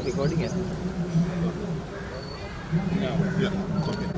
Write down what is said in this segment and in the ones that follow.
Recording it. Yeah. Okay.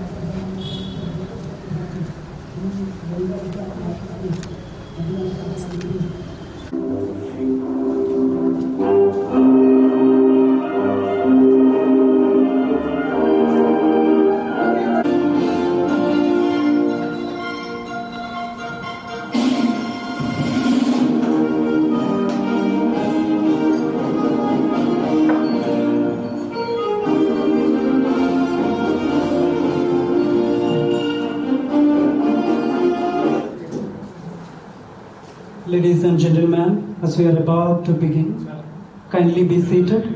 Ladies and gentlemen, as we are about to begin, kindly be seated.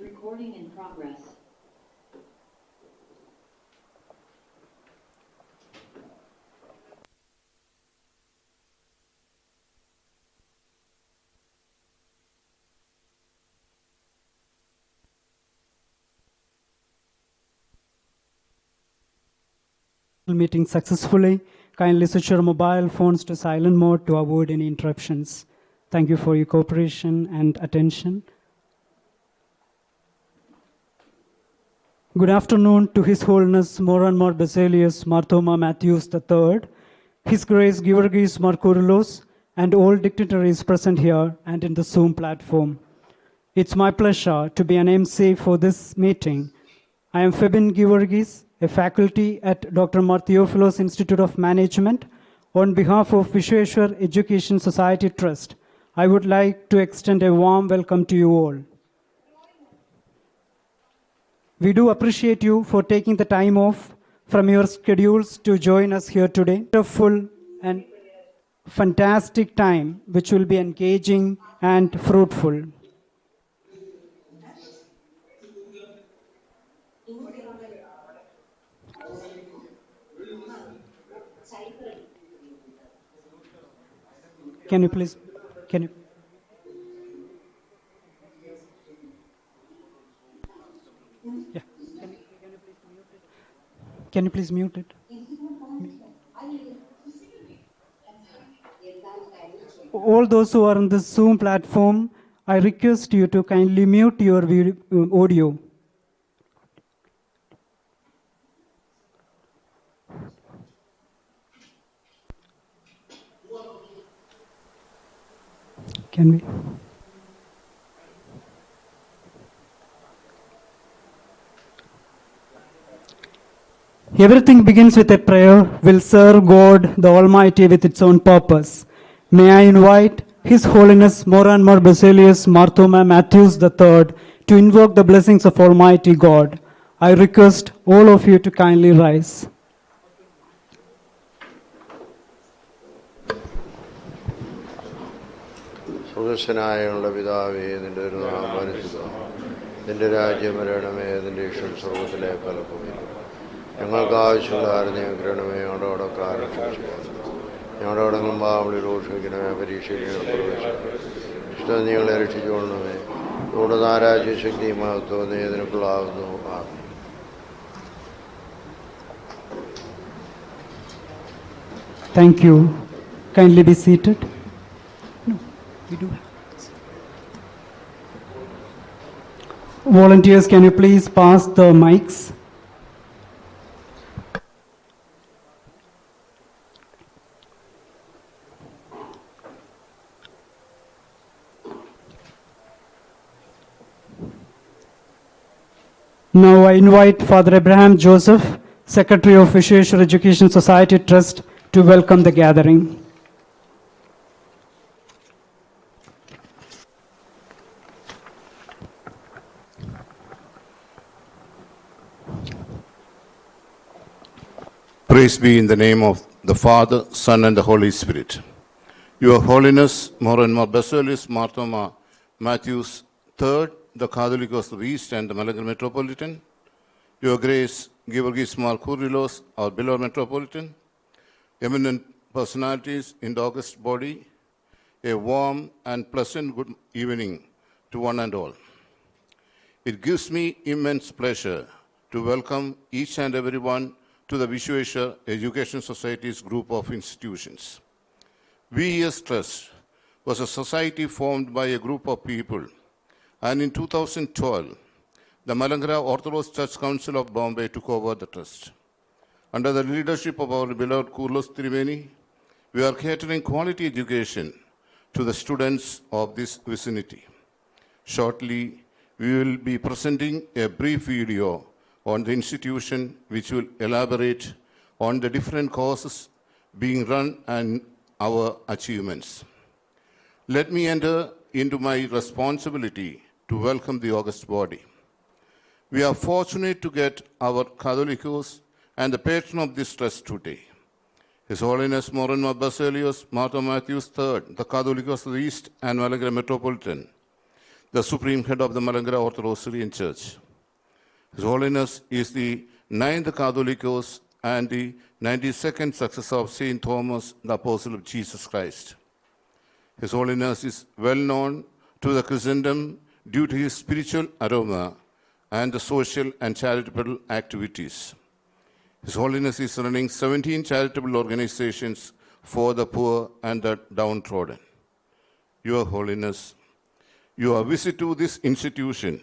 Recording in progress. Meeting successfully. Kindly switch your mobile phones to silent mode to avoid any interruptions. Thank you for your cooperation and attention. Good afternoon to His Holiness Baselios Marthoma Mathews III, His Grace Georgis Markouroulos, and all dignitaries present here and in the Zoom platform. It's my pleasure to be an MC for this meeting. I am Febin Georgis, a faculty at Dr. Marthiofilos Institute of Management. On behalf of Vishweshar Education Society Trust, I would like to extend a warm welcome to you all. We do appreciate you for taking the time off from your schedules to join us here today. A full and fantastic time which will be engaging and fruitful. Can you please, yeah. Can you please mute it? All those who are on the Zoom platform, I request you to kindly mute your video, audio. Can we? Everything begins with a prayer, will serve God the Almighty with its own purpose. May I invite His Holiness Baselios Marthoma Mathews III to invoke the blessings of Almighty God. I request all of you to kindly rise. സ്വർഗസ്വനായുള്ള പിതാവേ, നിന്റെ ഒരു നാമം നിന്റെ രാജ്യം വരണമേ, നിന്റെ ഇഷ്ടം സ്വർഗത്തിലെ പലപ്പോഴും ഞങ്ങൾക്ക് ആവശ്യമുള്ള ആരും ഞങ്ങൾക്കിടണമേ, ഞങ്ങളുടെ കാര്യം ഞങ്ങളുടെ മുമ്പാവളി രോഷിക്കണമേ, പരീക്ഷയിൽ ഇഷ്ടം ഞങ്ങളെ രക്ഷിച്ചുകൊള്ളണമേ. നമ്മുടെ നാരാജ്യ ശക്തി മഹത്വം നിനക്കുള്ളാകുന്നു. Thank you. Kindly be seated. No, we do have. Volunteers, can you please pass the mics? Now I invite Father Abraham Joseph, Secretary of Vishweshar Education Society Trust, to welcome the gathering. Praise be in the name of the Father, Son, and the Holy Spirit. Your Holiness Baselios Marthoma Mathews, Third, the Catholicos of the East and the Malaga Metropolitan. Your Grace Georgis Markourylos, our beloved Metropolitan. Eminent personalities in the august body, a warm and pleasant good evening to one and all. It gives me immense pleasure to welcome each and everyone to the Vishweshar Education Society's group of institutions. VES Trust was a society formed by a group of people, and in 2012, the Malankara Orthodox Church Council of Bombay took over the trust. Under the leadership of our beloved Kyrillos Triveni, we are catering quality education to the students of this vicinity. Shortly, we will be presenting a brief video on the institution which will elaborate on the different courses being run and our achievements. Let me enter into my responsibility to welcome the august body. We are fortunate to get our Catholicos and the patron of this trust today, His Holiness Baselios Marthoma Mathews III, the Catholicos of the East and Malaga Metropolitan, the Supreme Head of the Malaga Orthodox Syrian Church. His Holiness is the 9th Catholicos and the 92nd successor of Saint Thomas, the Apostle of Jesus Christ. His Holiness is well known to the Christendom due to his spiritual aroma and the social and charitable activities. His Holiness is running 17 charitable organizations for the poor and the downtrodden. Your Holiness, your visit to this institution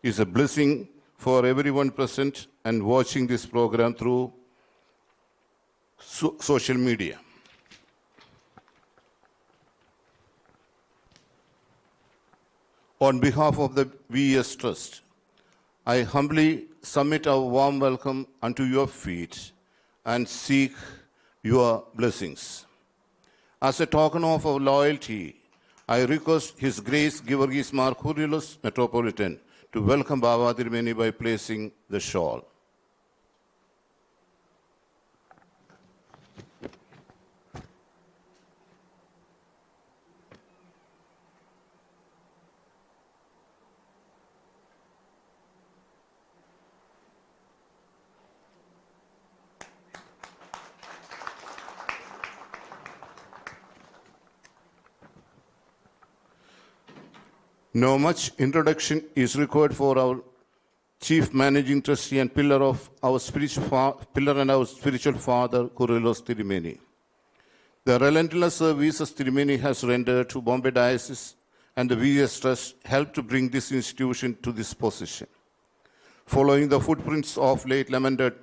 is a blessing for everyone present and watching this program through social media. On behalf of the VES Trust, I humbly submit our warm welcome unto your feet and seek your blessings. As a token of our loyalty, I request His Grace Georgis Markourylos, Metropolitan, to welcome Baba Tirumeni by placing the shawl. No much introduction is required for our Chief Managing Trustee and pillar and our spiritual father, Kyrillos Triveni. The relentless services Triveni has rendered to Bombay Diocese and the VES Trust helped to bring this institution to this position. Following the footprints of late lamented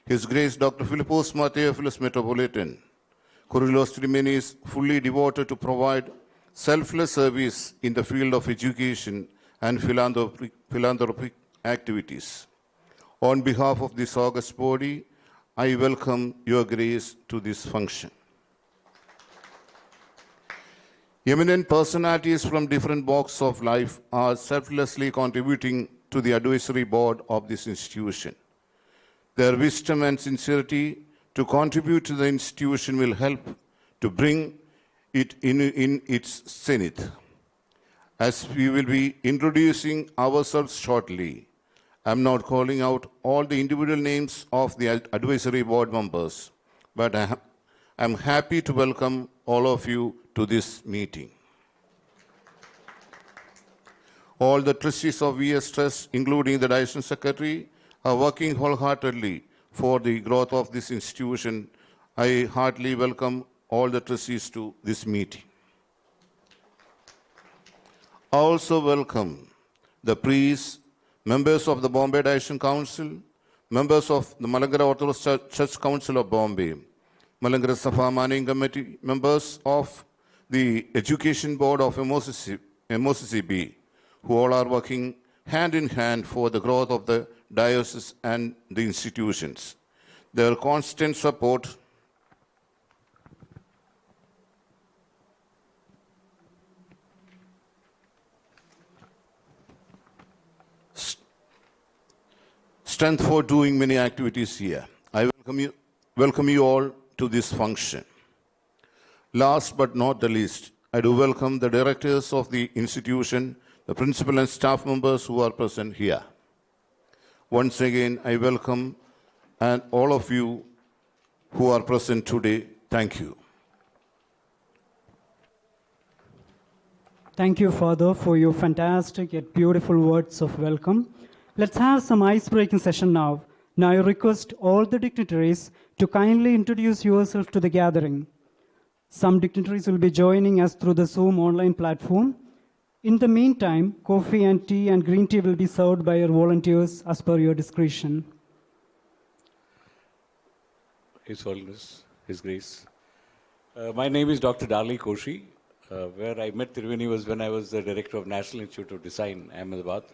His Grace Dr. Philippos Mathews Metropolitan, Kyrillos Triveni is fully devoted to provide selfless service in the field of education and philanthropic activities. On behalf of this august body, I welcome your grace to this function. Eminent personalities from different walks of life are selflessly contributing to the advisory board of this institution. Their wisdom and sincerity to contribute to the institution will help to bring it in its zenith. As we will be introducing ourselves shortly, I am not calling out all the individual names of the advisory board members, but I am happy to welcome all of you to this meeting. All the trustees of VES Trust, including the Diocese Secretary, are working wholeheartedly for the growth of this institution. I heartily welcome all the trustees to this meeting. I also welcome the priests, members of the Bombay Diocese Council, members of the Malankara Orthodox Church Council of Bombay, Malankara Safa Managing Committee, members of the Education Board of MOCCB, who all are working hand in hand for the growth of the diocese and the institutions. Their constant support strength for doing many activities here. I welcome you all to this function. Last but not the least, I do welcome the directors of the institution, the principal and staff members who are present here. Once again, I welcome and all of you who are present today. Thank you. Thank you, Father, for your fantastic yet beautiful words of welcome. Let's have some ice-breaking session now. Now I request all the dignitaries to kindly introduce yourself to the gathering. Some dignitaries will be joining us through the Zoom online platform. In the meantime, coffee and tea and green tea will be served by your volunteers as per your discretion. His Holiness, His Grace. My name is Dr. Dali Koshi. Where I met Tiruveni was when I was the director of National Institute of Design, Ahmedabad.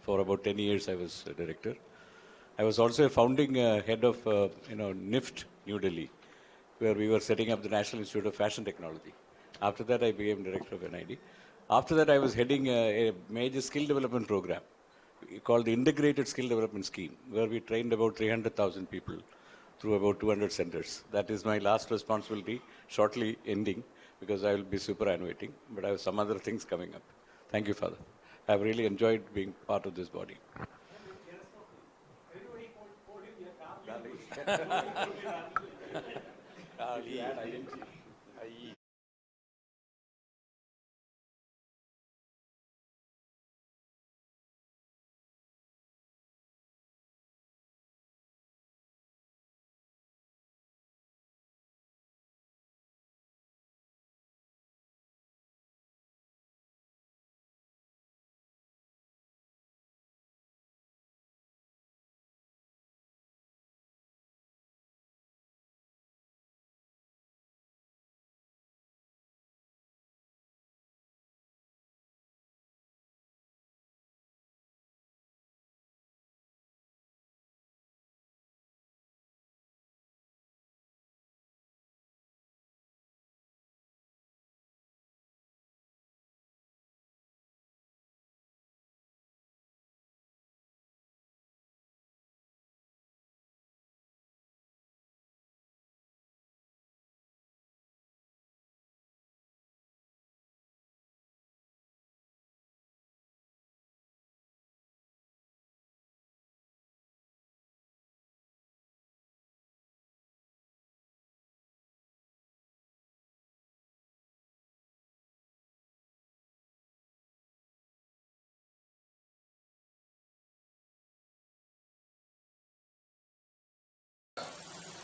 For about 10 years, I was a director. I was also a founding head of NIFT, New Delhi, where we were setting up the National Institute of Fashion Technology. After that, I became director of NID. After that, I was heading a major skill development program called the Integrated Skill Development Scheme, where we trained about 300,000 people through about 200 centers. That is my last responsibility, shortly ending, because I will be superannuating, but I have some other things coming up. Thank you, Father. I have really enjoyed being part of this body.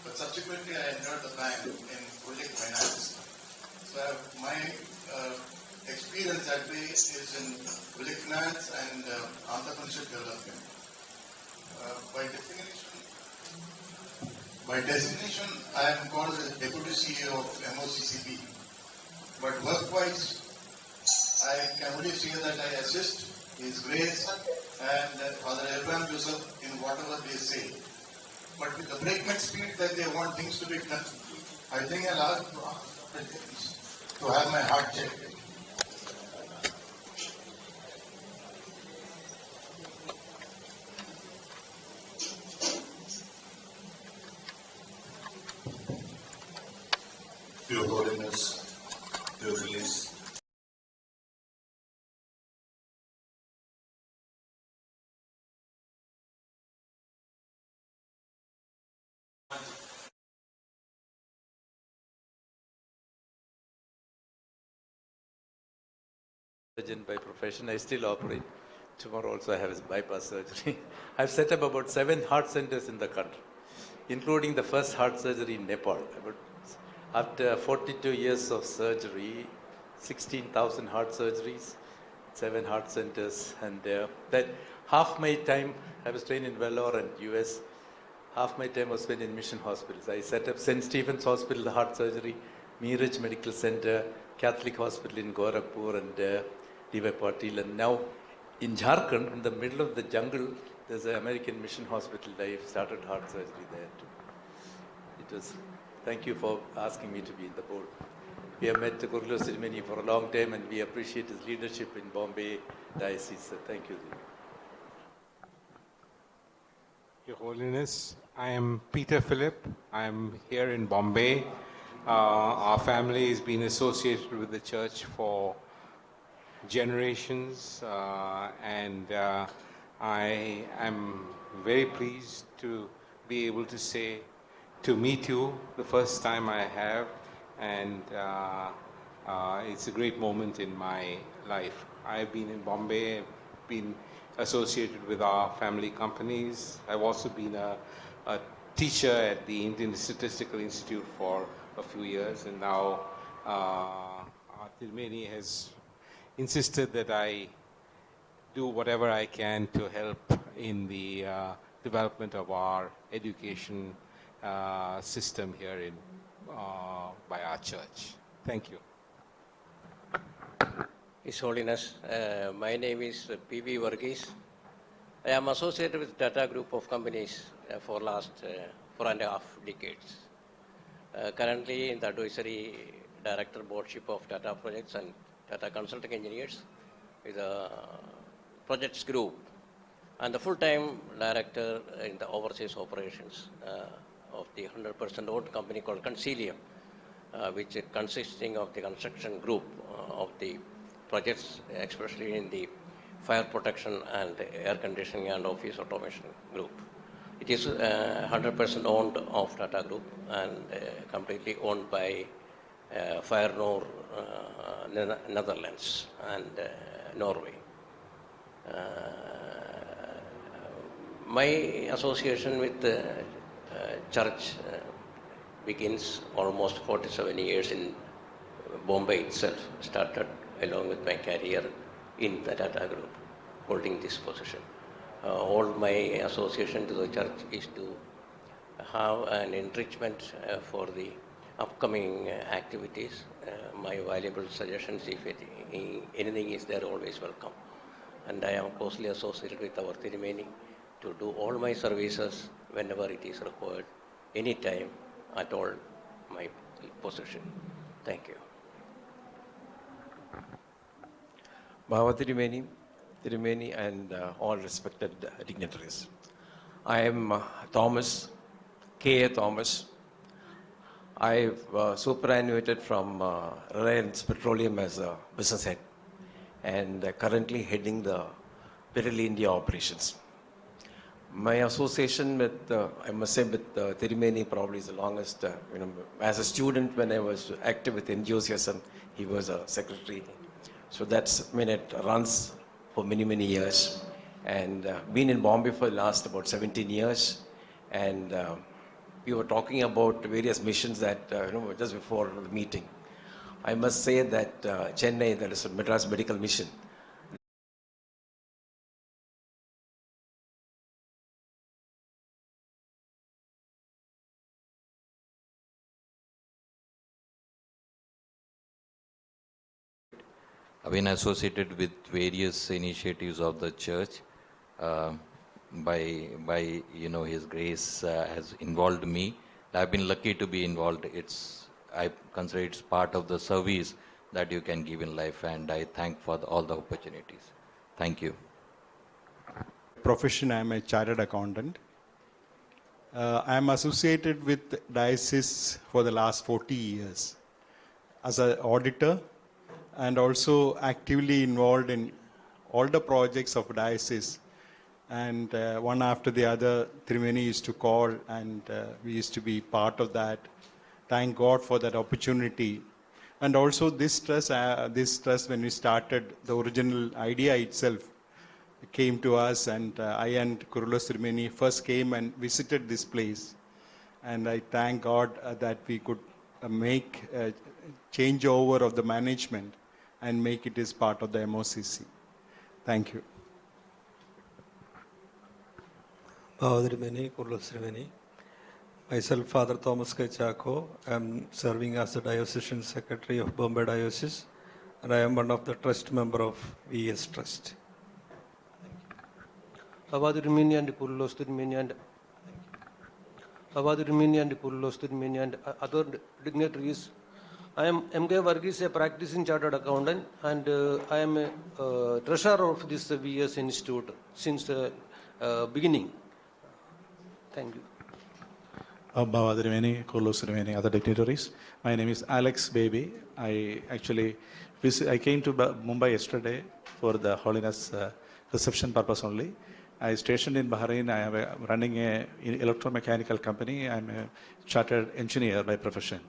But subsequently, I entered the bank in project finance. So my experience that way is in project finance and entrepreneurship development. By designation, I am called the Deputy CEO of MOCCP. But work-wise, I can only say that I assist His Grace and Father Abraham Joseph in whatever they say. But with the breakneck speed that they want things to be done, I think I'll ask to have my heart checked. Your Holiness, your release. Surgeon by profession, I still operate. Tomorrow also I have a bypass surgery. I've set up about 7 heart centers in the country, including the first heart surgery in Nepal. After 42 years of surgery, 16,000 heart surgeries, 7 heart centers, and that half my time I was trained in Vellore and US. Half my time was spent in mission hospitals. I set up St. Stephen's Hospital, the heart surgery, Meeraj Medical Center, Catholic Hospital in Gorakhpur, and D.Y. Patil. And now in Jharkhand, in the middle of the jungle, There's an American mission hospital. I started heart surgery there too. It was, thank you for asking me to be in the board. We have met Kurlos Sirmeni for a long time and we appreciate his leadership in Bombay Diocese. So thank you. Your Holiness, I am Peter Phillip. I am here in Bombay. Our family has been associated with the church for generations, and I am very pleased to be able to meet you the first time I have, and it's a great moment in my life. I've been in Bombay, been associated with our family companies. I've also been a teacher at the Indian Statistical Institute for a few years, and now Tirumeni has insisted that I do whatever I can to help in the development of our education system here in by our church. Thank you. His Holiness, my name is P.V. Varghese. I am associated with Tata Group of companies for last 4.5 decades. Currently in the advisory director boardship of Tata Projects and Tata Consulting Engineers with the projects group, and the full-time director in the overseas operations of the 100% owned company called Concilium, which is consisting of the construction group of the projects, especially in the fire protection and air conditioning and office automation group. It is 100% owned of Tata Group and completely owned by Fire Netherlands and Norway. My association with the church begins almost 47 years in Bombay itself, started along with my career in the Tata Group, holding this position. All my association to the church is to have an enrichment for the upcoming activities. My valuable suggestions, if anything is there, always welcome. And I am closely associated with our Tirumeni to do all my services whenever it is required, anytime, at all, my position. Thank you. Bhava Tirumeni and all respected dignitaries. I am Thomas, K.A. Thomas. I've superannuated from Reliance Petroleum as a business head and currently heading the Pirelli India operations. My association with, I must say, with Tirumeni probably is the longest. As a student, when I was active with enthusiasm, he was a secretary. So that's, it runs for many, many years. And been in Bombay for the last about 17 years. And we were talking about various missions that, just before the meeting. I must say that Chennai, that is a Madras Medical Mission, I've been associated with various initiatives of the church. By His grace has involved me. I've been lucky to be involved. I consider it's part of the service that you can give in life, and I thank for all the opportunities. Thank you. Profession, I am a chartered accountant. I am associated with diocese for the last 40 years as an auditor, and also actively involved in all the projects of diocese. And one after the other, Tirumeni used to call, and we used to be part of that. Thank God for that opportunity. And also this trust, when we started, the original idea itself came to us, and I and Kurlos Tirumeni first came and visited this place. And I thank God that we could make a changeover of the management and make it as part of the MOCC. Thank you. Myself, Father Thomas K. Chako. I am serving as the Diocesan Secretary of Bombay Diocese, and I am one of the trust member of VS Trust. Abadurumini and Kurulos Tirumini and Abadurumini and Kurulos Tirumini and other dignitaries. I am M.K. Varghese, a practicing chartered accountant, and I am a treasurer of this VS Institute since the beginning. Thank you. Bhavadriveni, Kurlosriveni, other dignitaries. My name is Alex Baby. I came to Mumbai yesterday for the Holiness reception purpose only. I stationed in Bahrain. I am running an electromechanical company. I'm a chartered engineer by profession.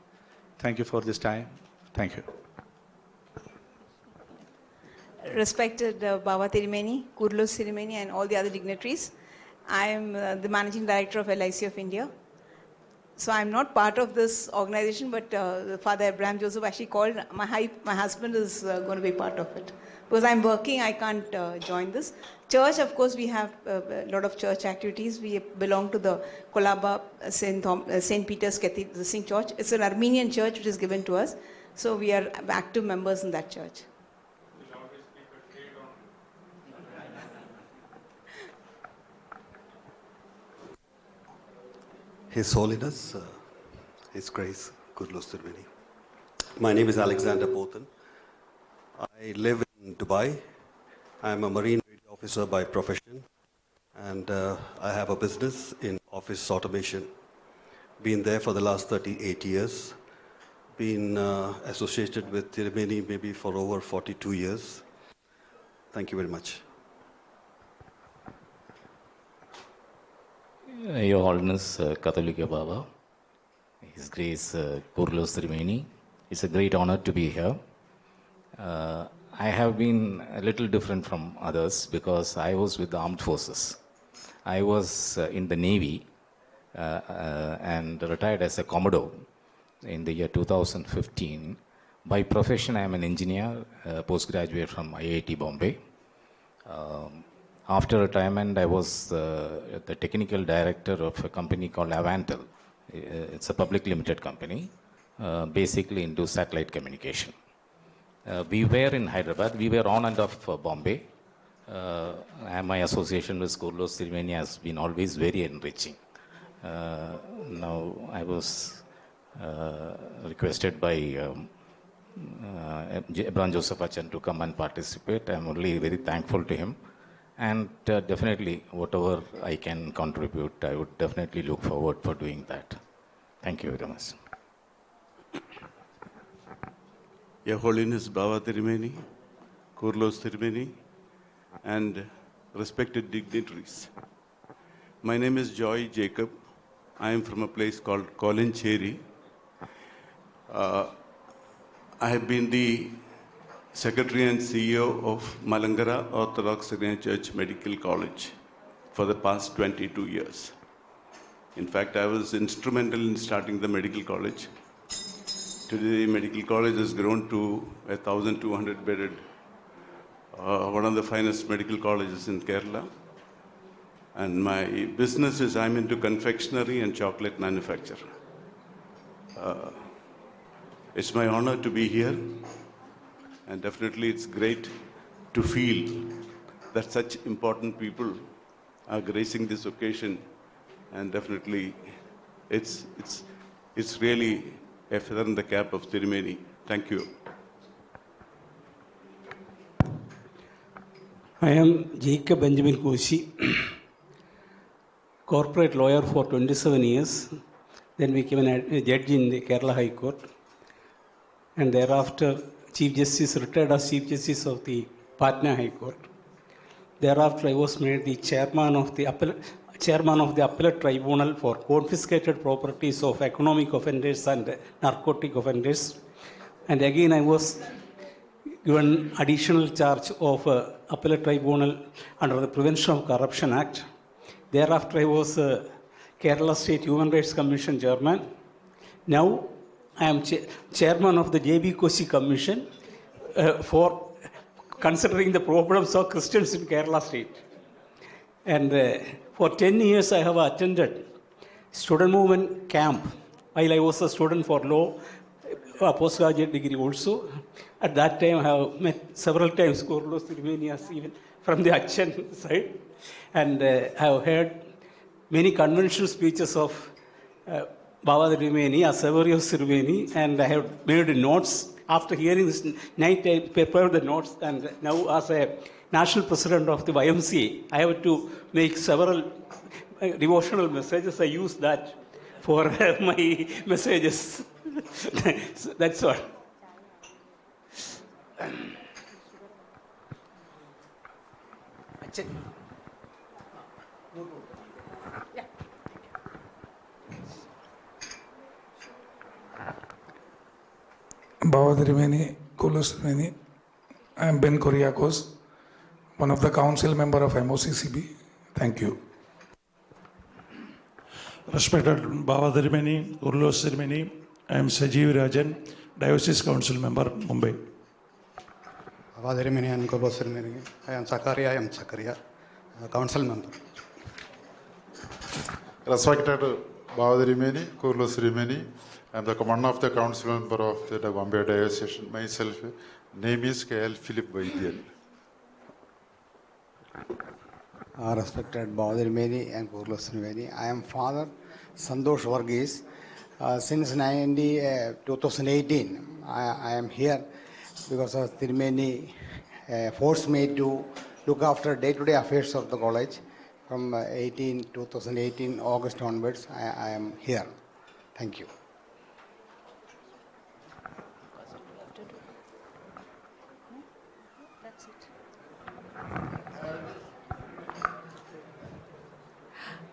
Thank you for this time. Thank you. Respected Baba Tirimeni, Kurlos Tirimeni, and all the other dignitaries, I am the Managing Director of LIC of India. So I'm not part of this organization, but Father Abraham Joseph actually called. My husband is going to be part of it. Because I'm working, I can't join this. Church, of course, we have a lot of church activities. We belong to the Colaba St. Peter's Cathedral, the Singh Church. It's an Armenian church which is given to us. So we are active members in that church. His Holiness, His Grace, Kurlos Tirumeni. My name is Alexander Pothan. I live in Dubai. I am a marine radio officer by profession, and I have a business in office automation. Been there for the last 38 years. Been associated with Tirumeni maybe for over 42 years. Thank you very much. Your Holiness, Katholika Baba, His Grace Kurlos Tirumeni, it's a great honor to be here. I have been a little different from others because I was with the armed forces. I was in the Navy and retired as a Commodore in the year 2015. By profession, I am an engineer, postgraduate from IIT Bombay. After retirement, I was the technical director of a company called Avantel. It's a public limited company, basically into satellite communication. We were in Hyderabad. We were on and off Bombay. And my association with Kurlos Tirumeni has been always very enriching. Now, I was requested by Abraham Joseph Achan to come and participate. I'm only very thankful to him. And definitely, whatever I can contribute, I would definitely look forward for doing that. Thank you very much. Your Holiness Baba Tirumeni, Kurlos Tirumeni, and respected dignitaries. My name is Joy Jacob. I am from a place called Kolincheri. I have been the Secretary and CEO of Malangara Orthodox Syrian Church Medical College for the past 22 years. In fact, I was instrumental in starting the medical college. Today, the medical college has grown to 1,200 bedded, one of the finest medical colleges in Kerala. And my business is I'm into confectionery and chocolate manufacture. It's my honor to be here. And definitely it's great to feel that such important people are gracing this occasion. And definitely it's really a feather in the cap of Tirumeni. Thank you. I am Jacob Benjamin Koshi, corporate lawyer for 27 years. Then became a judge in the Kerala High Court. And thereafter, Chief Justice, retired as Chief Justice of the Patna High Court. Thereafter, I was made the chairman of the Appellate Tribunal for confiscated properties of economic offenders and narcotic offenders. And again, I was given additional charge of Appellate Tribunal under the Prevention of Corruption Act. Thereafter, I was Kerala State Human Rights Commission chairman. Now, I am chairman of the J.B. Koshi Commission for considering the problems of Christians in Kerala State. And for 10 years, I have attended student movement camp while I was a student for law, postgraduate degree also. At that time, I have met several times Kurlos Tirumeni as even from the Action side. And I have heard many conventional speeches of Baba Rimeni, Baselios Rimeni, and I have made notes. After hearing this night, I prepared the notes, and now as a national president of the YMCA, I have to make several devotional messages. I use that for my messages. So that's all. Baba Rimeni, Kulos Rimeni. I am Ben Kuriakos, one of the council member of MOCCB. Thank you. Respected Baba Rimeni, Urlos Rimeni, I am Sajeev Rajan, Diocese Council Member, Mumbai. Baba Rimeni and Urlos Rimeni, I am Zakaria, Council Member. Respected Baba Rimeni, Kurlos Rimeni, I am one of the council member of the Bombay Diocese. Myself, name is K.L. Philip Vaidyan. Respected Baba Rimeni and Kurlos Rimeni, I am Father Sandosh Varghese. Since 2018, I am here because of Rimeni forced me to look after day-to-day affairs of the college. From 2018 August onwards, I am here. Thank you.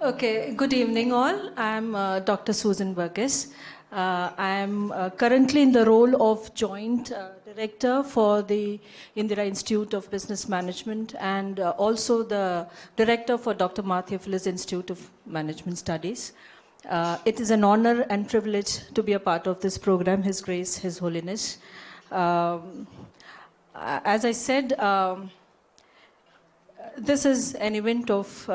Okay, good evening all. I'm Dr. Susan Burgess. I'm currently in the role of Joint Director for the Indira Institute of Business Management and also the Director for Dr. Mathews Institute of Management Studies. It is an honor and privilege to be a part of this program, His Grace, His Holiness. As I said, this is an event of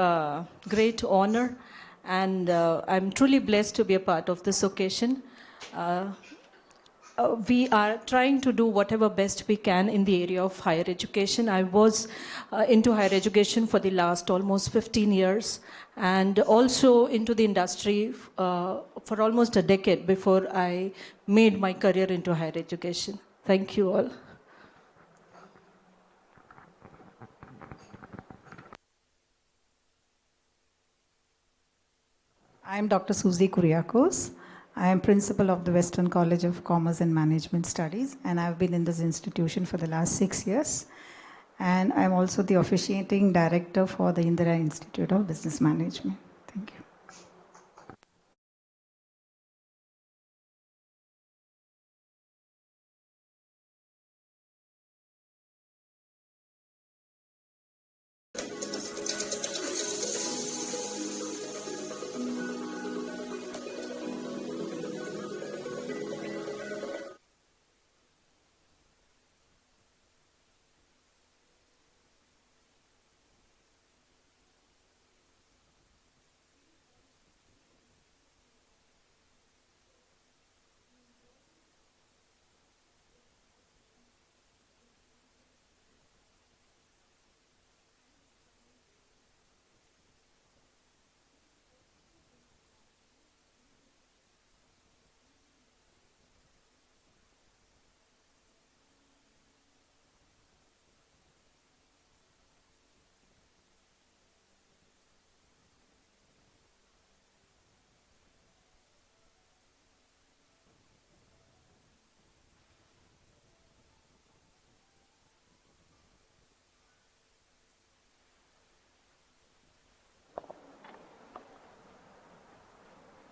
great honor, and I'm truly blessed to be a part of this occasion. We are trying to do whatever best we can in the area of higher education. I was into higher education for the last almost 15 years, and also into the industry for almost a decade before I made my career into higher education. Thank you all. I am Dr. Suzy Kuriakos. I am principal of the Western College of Commerce and Management Studies, and I've been in this institution for the last 6 years. And I'm also the officiating director for the Indira Institute of Business Management. Thank you.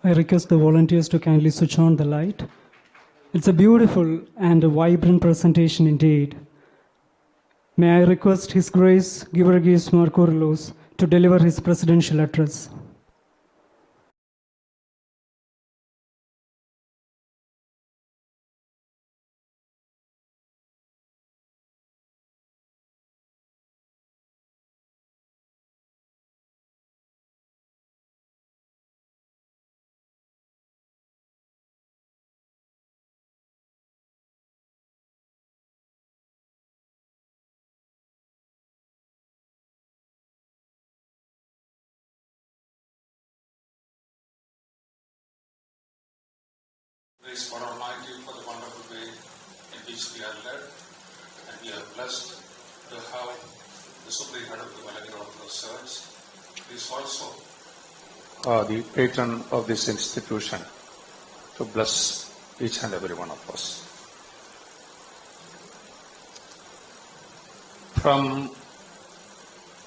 I request the volunteers to kindly switch on the light. It's a beautiful and a vibrant presentation indeed. May I request His Grace Givergis Marthoma to deliver his presidential address. Praise God Almighty for the wonderful way in which we are led, and we are blessed to have the Supreme Head of the Manager of the Church. He is also the patron of this institution, to bless each and every one of us. From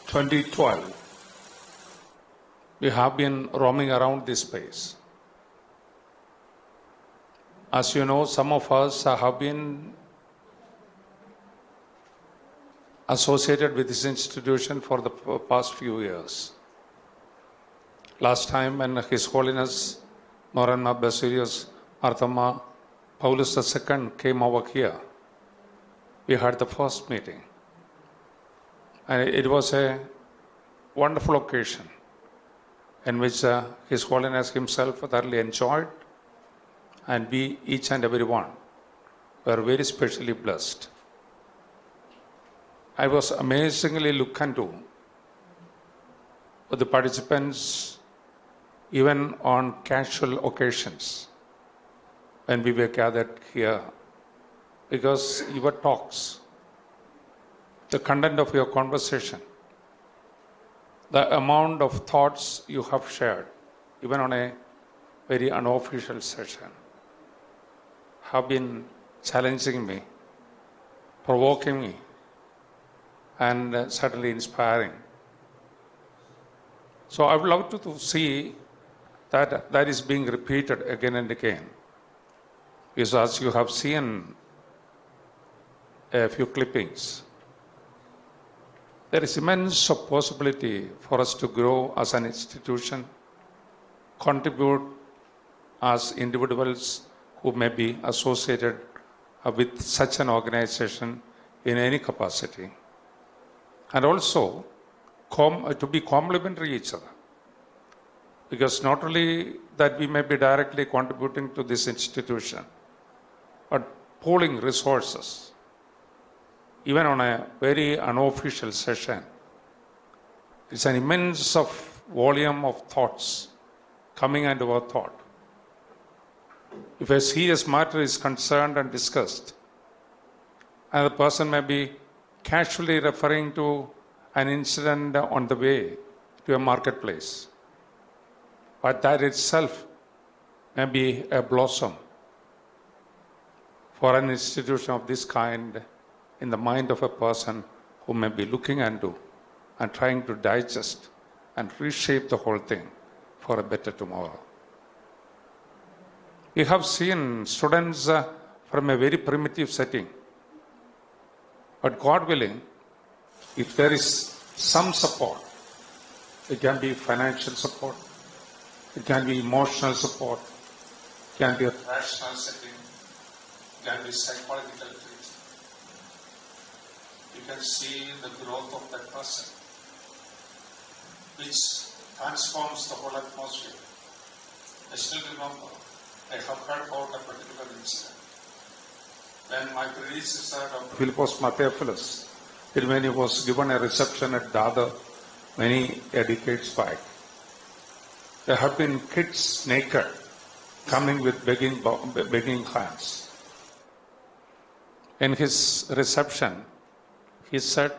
2012, we have been roaming around this space. As you know, some of us have been associated with this institution for the past few years. Last time when His Holiness Marthoma Baselios Marthoma Paulus II came over here, we had the first meeting. And it was a wonderful occasion in which His Holiness himself thoroughly enjoyed, and we, each and every one, were very specially blessed. I was amazingly looked into with the participants, even on casual occasions when we were gathered here, because your talks, the content of your conversation, the amount of thoughts you have shared, even on a very unofficial session, have been challenging me, provoking me, and certainly inspiring. So I would love to see that that is being repeated again and again. Because as you have seen a few clippings, there is immense possibility for us to grow as an institution, contribute as individuals who may be associated with such an organization in any capacity, and also to be complementary each other. Because not only that we may be directly contributing to this institution, but pooling resources, even on a very unofficial session, it's an immense volume of thoughts coming into our thought. If a serious matter is concerned and discussed, and the person may be casually referring to an incident on the way to a marketplace, but that itself may be a blossom for an institution of this kind in the mind of a person who may be looking into and trying to digest and reshape the whole thing for a better tomorrow. We have seen students from a very primitive setting, but God willing, if there is some support, it can be financial support, it can be emotional support, it can be a rational setting, it can be psychological treatment. You can see the growth of that person, which transforms the whole atmosphere. I still remember, I have heard about a particular incident. When my predecessor, Dr. Philippos Mathews, when he was given a reception at Dada many decades back, there have been kids naked coming with begging hands. In his reception, he said,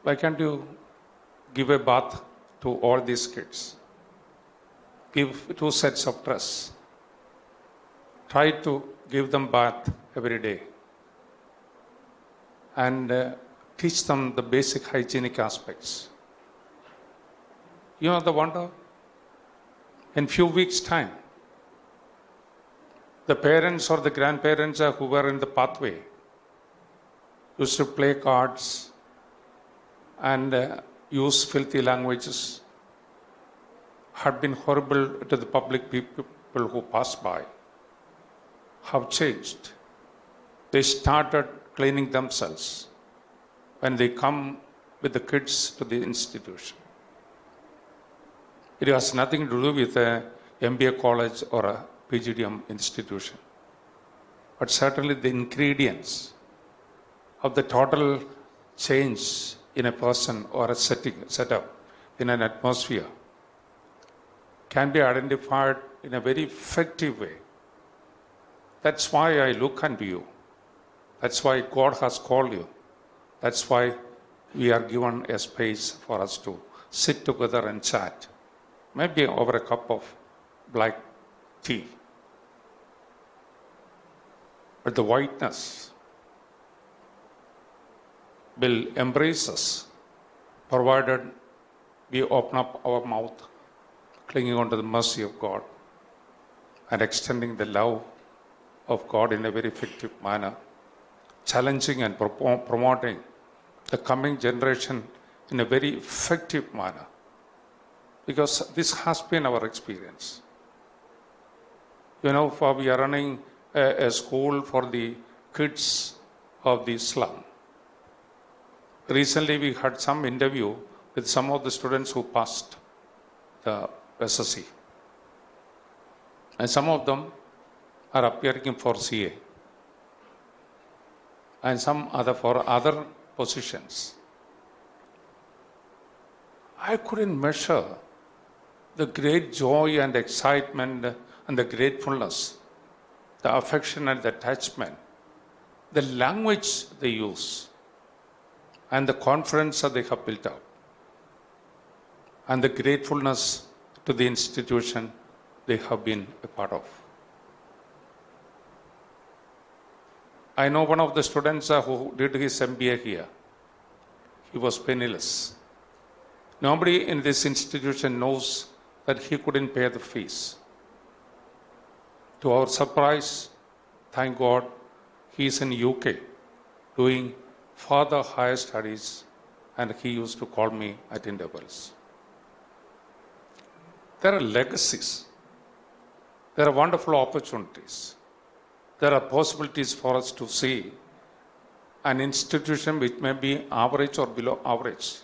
why can't you give a bath to all these kids? Give 2 sets of dress. Try to give them bath every day. And teach them the basic hygienic aspects. You know the wonder? In few weeks' time, the parents or the grandparents who were in the pathway used to play cards and use filthy languages, had been horrible to the public people who passed by, have changed. They started cleaning themselves when they come with the kids to the institution. It has nothing to do with a MBA college or a PGDM institution, but certainly the ingredients of the total change in a person or a setup in an atmosphere can be identified in a very effective way That's why I look unto you. That's why God has called you. That's why we are given a space for us to sit together and chat. Maybe over a cup of black tea. But the whiteness will embrace us, provided we open up our mouth, clinging on to the mercy of God, and extending the love of God in a very effective manner, challenging and promoting the coming generation in a very effective manner. Because this has been our experience. We are running a school for the kids of the slum. Recently, we had some interview with some of the students who passed the SSC. And some of them are appearing for CA. And some other for other positions. I couldn't measure the great joy and excitement and the gratefulness, the affection and the attachment, the language they use, and the confidence that they have built up, and the gratefulness to the institution they have been a part of. I know one of the students who did his MBA here. He was penniless. Nobody in this institution knows that he couldn't pay the fees. To our surprise, thank God, he is in UK doing further higher studies, and he used to call me at intervals. There are legacies. There are wonderful opportunities. There are possibilities for us to see an institution which may be average or below average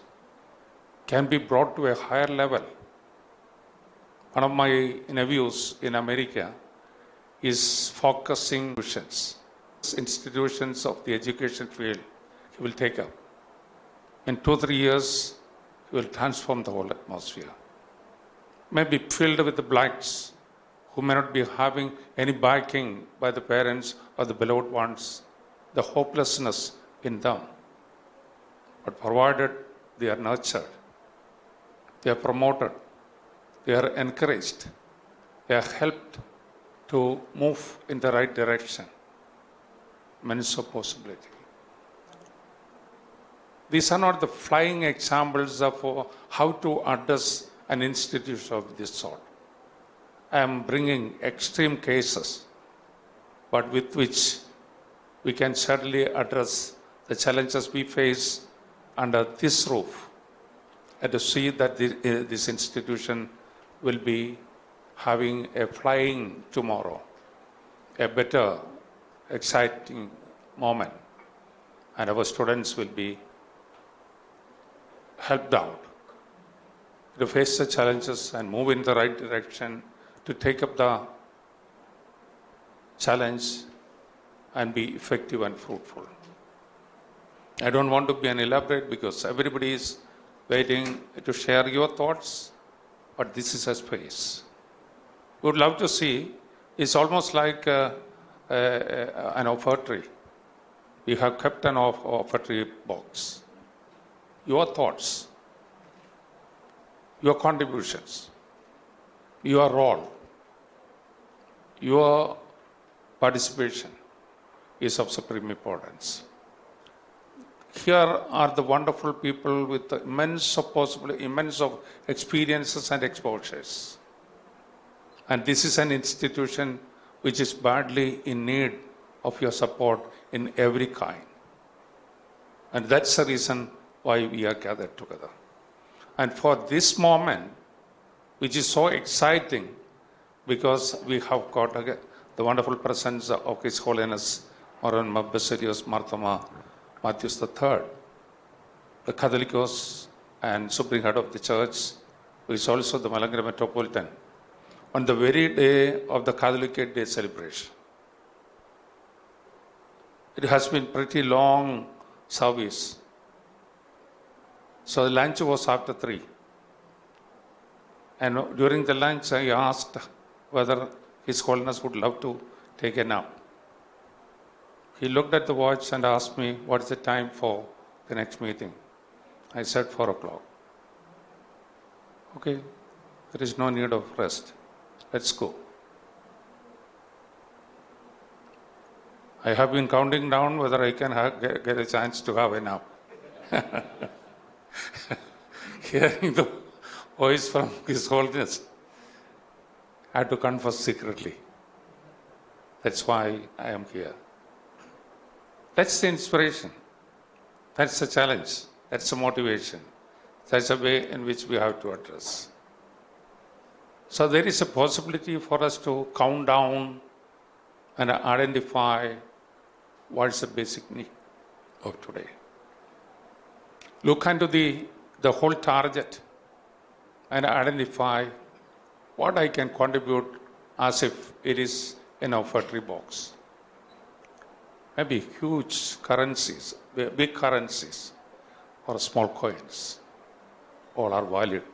can be brought to a higher level. One of my nephews in America is focusing institutions of the education field he will take up. In 2-3 years, he will transform the whole atmosphere. Maybe filled with the blacks who may not be having any backing by the parents or the beloved ones, the hopelessness in them. But provided they are nurtured, they are promoted, they are encouraged, they are helped to move in the right direction, immense possibility. These are not the flying examples of how to address an institution of this sort. I am bringing extreme cases, but with which we can certainly address the challenges we face under this roof, and to see that this institution will be having a flying tomorrow, a better, exciting moment, and our students will be helped out to face the challenges and move in the right direction, to take up the challenge and be effective and fruitful. I don't want to be an elaborate because everybody is waiting to share your thoughts, but this is a space. We would love to see, it's almost like an offertory. We have kept an offertory box. Your thoughts, your contributions, your role, your participation is of supreme importance. Here are the wonderful people with immense of experiences and exposures. And this is an institution which is badly in need of your support in every kind. And that's the reason why we are gathered together. And for this moment, which is so exciting, because we have got the wonderful presence of His Holiness Baselios Marthoma Mathews III, the Catholicos and Supreme Head of the Church, who is also the Malangara Metropolitan, on the very day of the Catholic Day celebration. It has been pretty long service. So the lunch was after 3. And during the lunch, I asked whether His Holiness would love to take a nap. He looked at the watch and asked me, what is the time for the next meeting? I said 4 o'clock. Okay, there is no need of rest. Let's go. I have been counting down whether I can get a chance to have enough. Hearing the voice from His Holiness, I had to confess secretly. That's why I am here. That's the inspiration. That's the challenge. That's the motivation. That's the way in which we have to address. So there is a possibility for us to count down and identify what is the basic need of today. Look into the whole target and identify what I can contribute as if it is in a offertory box. Maybe huge currencies, big currencies, or small coins. All are valid,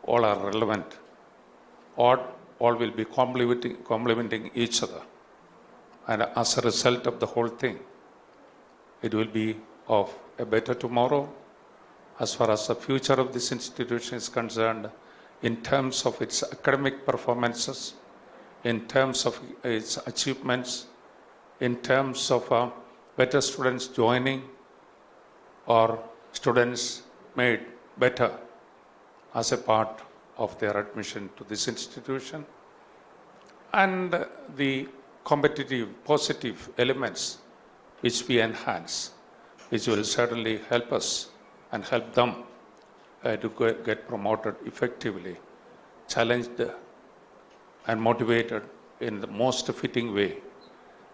all are relevant, all will be complementing each other. And as a result of the whole thing, it will be of a better tomorrow as far as the future of this institution is concerned, in terms of its academic performances, in terms of its achievements, in terms of better students joining or students made better as a part of their admission to this institution, and the competitive, positive elements which we enhance, which will certainly help us and help them to get promoted effectively, challenged and motivated in the most fitting way,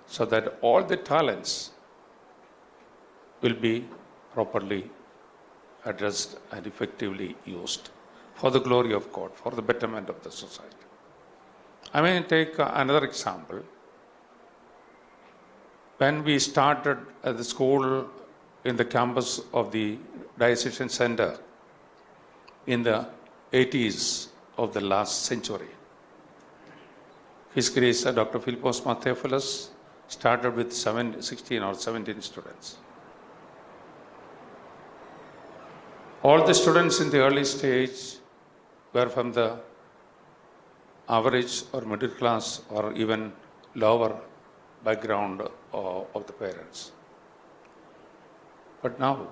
so that all the talents will be properly addressed and effectively used for the glory of God, for the betterment of the society. I mean, take another example. When we started at the school in the campus of the Diocesan Center in the 80s of the last century, His Grace Dr. Baselios Marthoma started with 16 or 17 students. All the students in the early stage were from the average or middle class or even lower background of the parents. But now,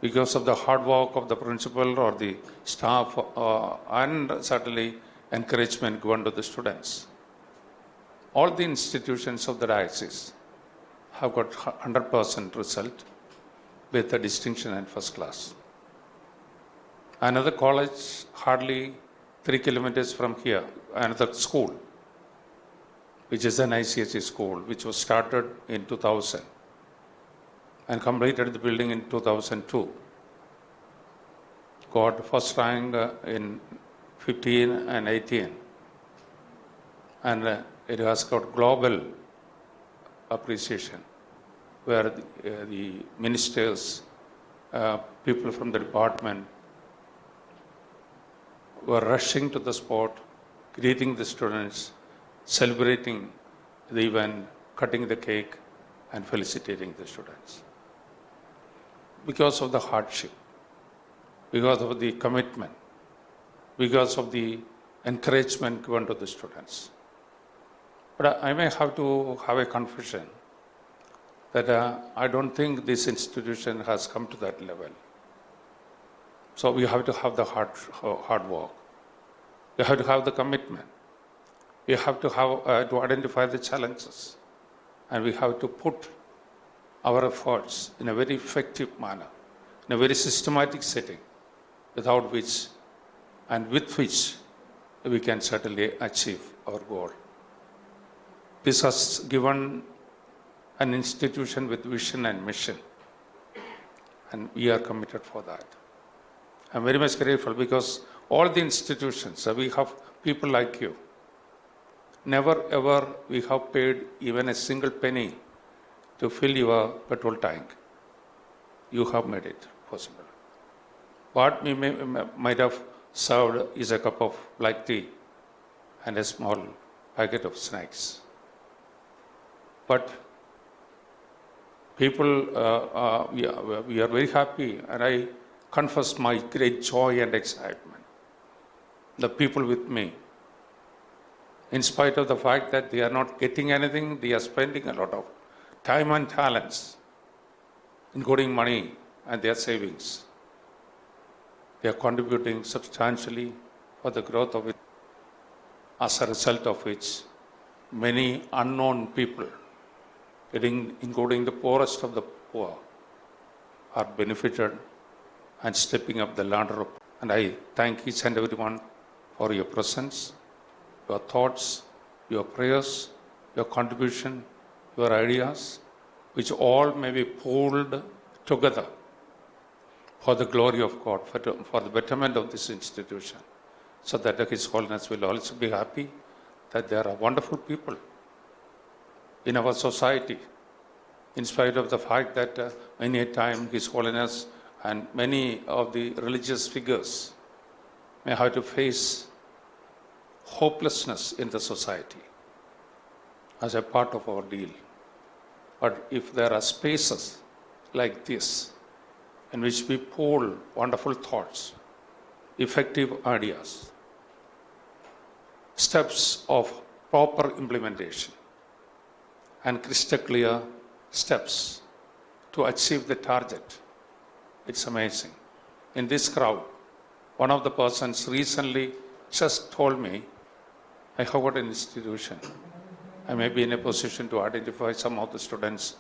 because of the hard work of the principal or the staff and certainly encouragement given to the students, all the institutions of the diocese have got 100% result with a distinction and first class. Another college, hardly 3 kilometers from here, another school, which is an ICSE school, which was started in 2000 and completed the building in 2002. Got first rank in 15 and 18. And it has got global appreciation, where the ministers, people from the department were rushing to the spot, greeting the students, celebrating the event, cutting the cake, and felicitating the students. Because of the hardship, because of the commitment, because of the encouragement given to the students. But I may have to have a confession that I don't think this institution has come to that level. So we have to have the hard work. We have to have the commitment. We have to have to identify the challenges, and we have to put our efforts in a very effective manner, in a very systematic setting, without which and with which we can certainly achieve our goal. This has given an institution with vision and mission, and we are committed for that. I'm very much grateful because all the institutions, we have people like you. Never ever we have paid even a single penny to fill your petrol tank. You have made it possible. What we might have served is a cup of black tea and a small packet of snacks. But people, we are very happy, and I confess my great joy and excitement. The people with me, in spite of the fact that they are not getting anything, they are spending a lot of time and talents, including money and their savings. They are contributing substantially for the growth of it, as a result of which many unknown people, including the poorest of the poor, are benefited and stepping up the ladder. And I thank each and every one for your presence, your thoughts, your prayers, your contribution, your ideas, which all may be pooled together for the glory of God, for the betterment of this institution, so that His Holiness will also be happy that there are wonderful people in our society, in spite of the fact that many a time His Holiness and many of the religious figures may have to face hopelessness in the society as a part of our deal. But if there are spaces like this in which we pool wonderful thoughts, effective ideas, steps of proper implementation, and crystal clear steps to achieve the target, it's amazing. In this crowd, one of the persons recently just told me, I have got an institution. I may be in a position to identify some of the students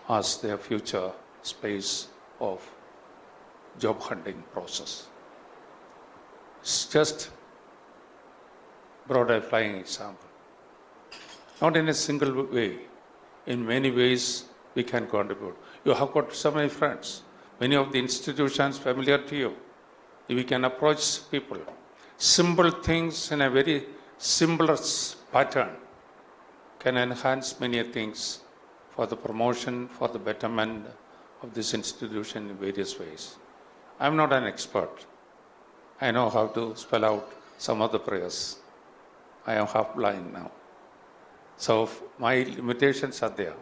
as their future space of job hunting process. It's just brought a flying example. Not in a single way. In many ways, we can contribute. You have got so many friends, many of the institutions familiar to you. We can approach people. Simple things in a very simpler pattern can enhance many things for the promotion, for the betterment of this institution in various ways. I'm not an expert. I know how to spell out some of the prayers. I am half blind now. So my limitations are there.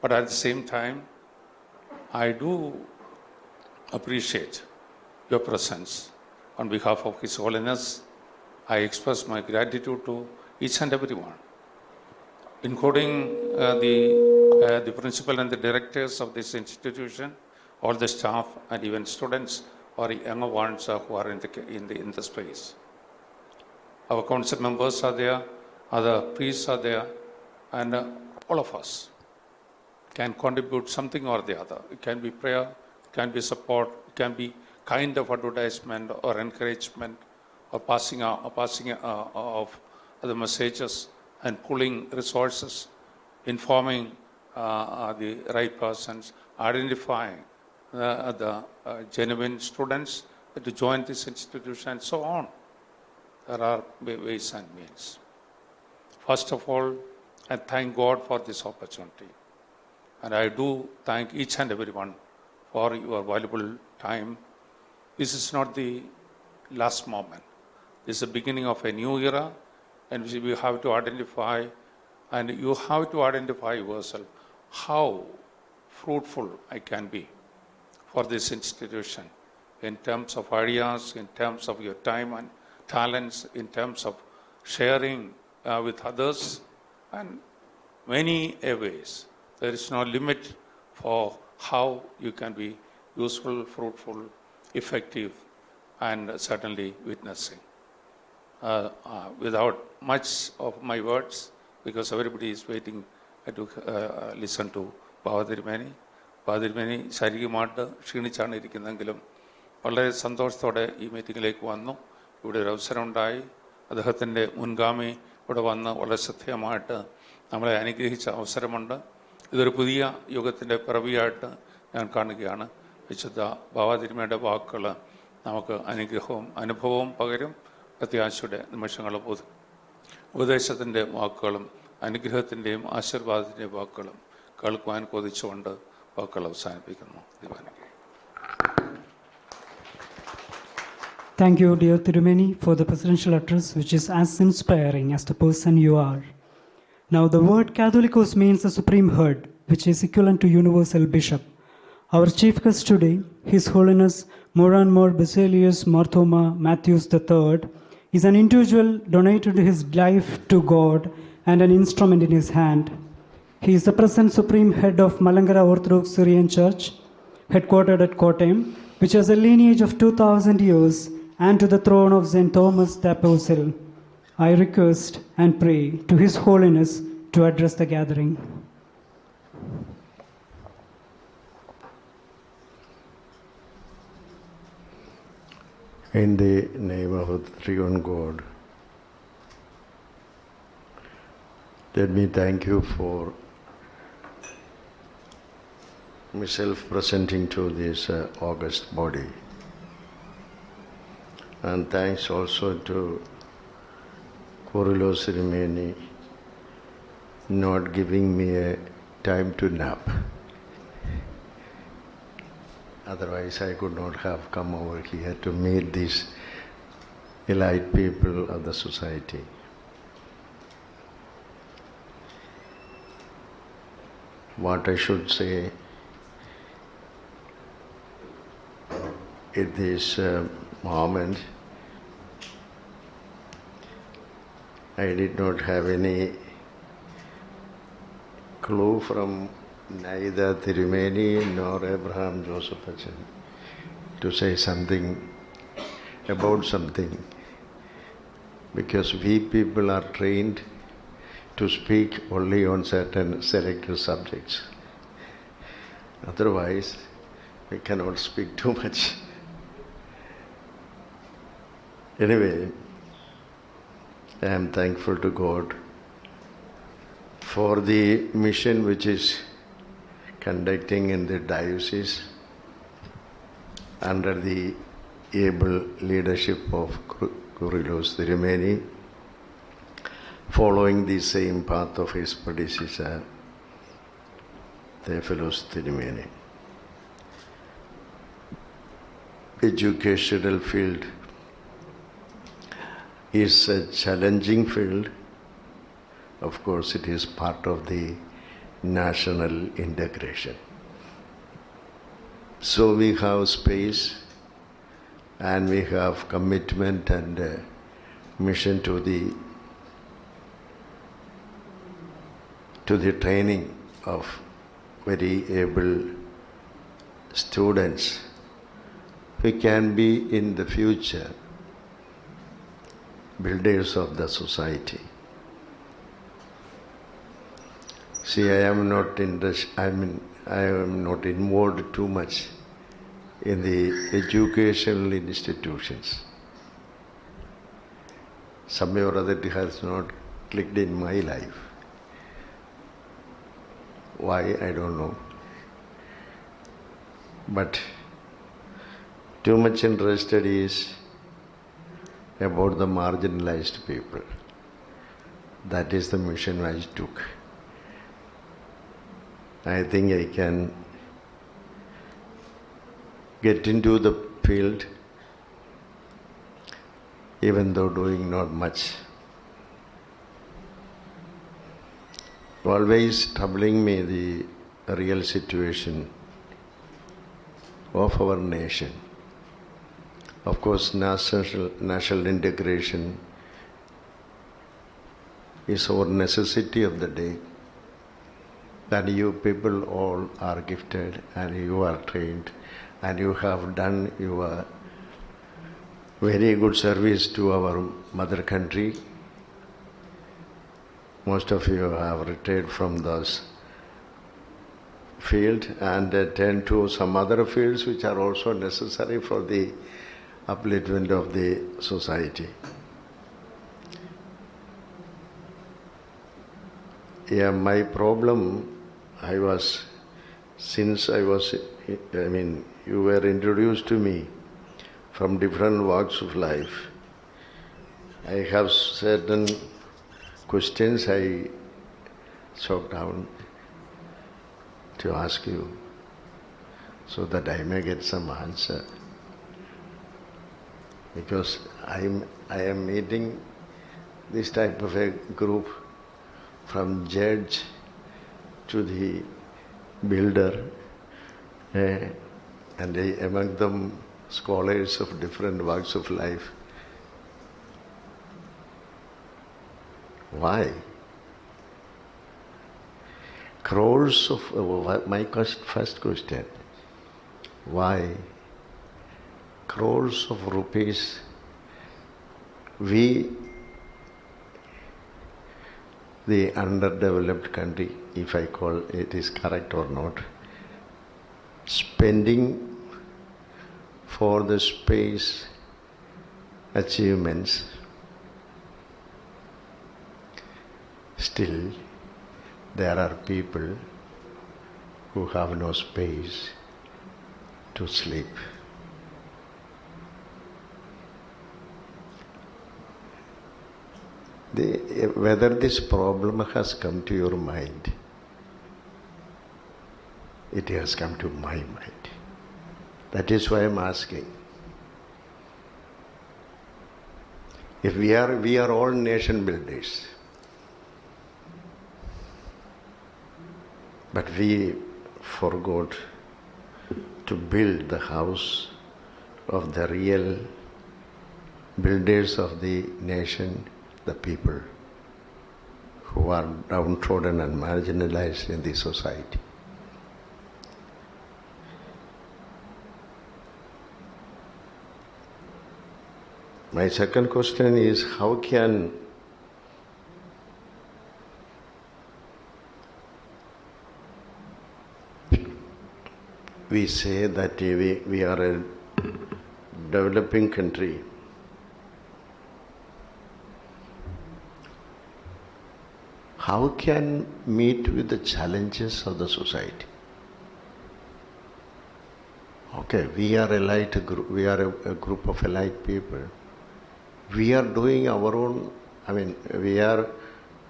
But at the same time, I do appreciate your presence. On behalf of His Holiness, I express my gratitude to each and every one, including the principal and the directors of this institution, all the staff, and even students or younger ones who are in the space. Our council members are there, other priests are there, and all of us can contribute something or the other. It can be prayer, it can be support, it can be kind of advertisement or encouragement or passing of the messages and pulling resources, informing the right persons, identifying the genuine students to join this institution, and so on. There are ways and means. First of all, I thank God for this opportunity. And I do thank each and every one for your valuable time. This is not the last moment. This is the beginning of a new era, and we have to identify, and you have to identify yourself how fruitful I can be for this institution in terms of ideas, in terms of your time and talents, in terms of sharing with others, and many ways. There is no limit for how you can be useful, fruitful, effective, and certainly witnessing. Without much of my words, because everybody is waiting to listen to Bhavathirumeni. Bhavathirumeni ശാരീരികമായിട്ട് ക്ഷീണിച്ചാണ് ഇരിക്കുന്നതെങ്കിലും വളരെ സന്തോഷത്തോടെ ഈ മീറ്റിങ്ങിലേക്ക് വന്നു. ഇവിടെ ഒരു അവസരമുണ്ടായി. അദ്ദേഹത്തിൻ്റെ മുൻഗാമി ഇവിടെ വന്ന് വളരെ ശ്രദ്ധേയമായിട്ട് നമ്മളെ അനുഗ്രഹിച്ച അവസരമുണ്ട്. ഇതൊരു പുതിയ യുഗത്തിൻ്റെ പിറവിയായിട്ട് ഞാൻ കാണുകയാണ്. വിശുദ്ധ ബാവാതിരുമയുടെ വാക്കുകൾ നമുക്ക് അനുഗ്രഹവും അനുഭവവും പകരും. പ്രത്യാശയുടെ നിമിഷങ്ങളും ഉപദേശത്തിൻ്റെ വാക്കുകളും അനുഗ്രഹത്തിൻ്റെയും ആശീർവാദത്തിൻ്റെയും വാക്കുകളും കേൾക്കുവാൻ കൊതിച്ചുകൊണ്ട് വാക്കുകൾ അവസാനിപ്പിക്കുന്നു. Thank you, dear Tirumeni, for the presidential address, which is as inspiring as the person you are. Now, the word Catholicos means the supreme head, which is equivalent to universal bishop. Our chief guest today, His Holiness more and more Baselios Marthoma Mathews III, is an individual donated his life to God and an instrument in his hand. He is the present supreme head of Malangara Orthodox Syrian Church, headquartered at Kottayam, which has a lineage of 2000 years, and to the throne of St. Thomas the Apostle. I request and pray to His Holiness to address the gathering. In the name of the Triune God, let me thank you for myself presenting to this august body. And thanks also to Kyrillos Sirmeni not giving me a time to nap. Otherwise, I could not have come over here to meet these elite people of the society. What I should say at this moment, I did not have any clue from neither Tirumeni nor Abraham Joseph Achan to say something about something, because we people are trained to speak only on certain selected subjects. Otherwise, we cannot speak too much. Anyway, I am thankful to God for the mission which is conducting in the diocese under the able leadership of Kyrillos Sirmeni, following the same path of his predecessor, Baselios Sirmeni. Educational field is a challenging field. Of course, it is part of the national integration. So we have space and we have commitment and mission to the training of very able students who can be in the future builders of the society. See, I am not involved too much in the educational institutions. Somehow or other it has not clicked in my life. Why, I don't know. But too much interested is about the marginalized people. That is the mission I took. I think I can get into the field even though doing not much. Always troubling me the real situation of our nation. Of course, national integration is our necessity of the day. That you people all are gifted and you are trained and you have done your very good service to our mother country. Most of you have retired from those fields and turned to some other fields which are also necessary for the upliftment of the society. Yeah, my problem, you were introduced to me from different walks of life. I have certain questions I sought down to ask you so that I may get some answer. Because I am meeting this type of a group from judge to the builder, and among them scholars of different walks of life. Why? Crores of, my first question, why crores of rupees we, the underdeveloped country, if I call it is correct or not, spending for the space achievements, still there are people who have no space to sleep. Whether this problem has come to your mind, it has come to my mind. That is why I am asking. If we are all nation builders, but we forgot to build the house of the real builders of the nation, the people who are downtrodden and marginalized in the society. My second question is, how can we say that we are a developing country? How can meet with the challenges of the society? Okay, we are elite group, we are a group of elite people. We are doing our own, we are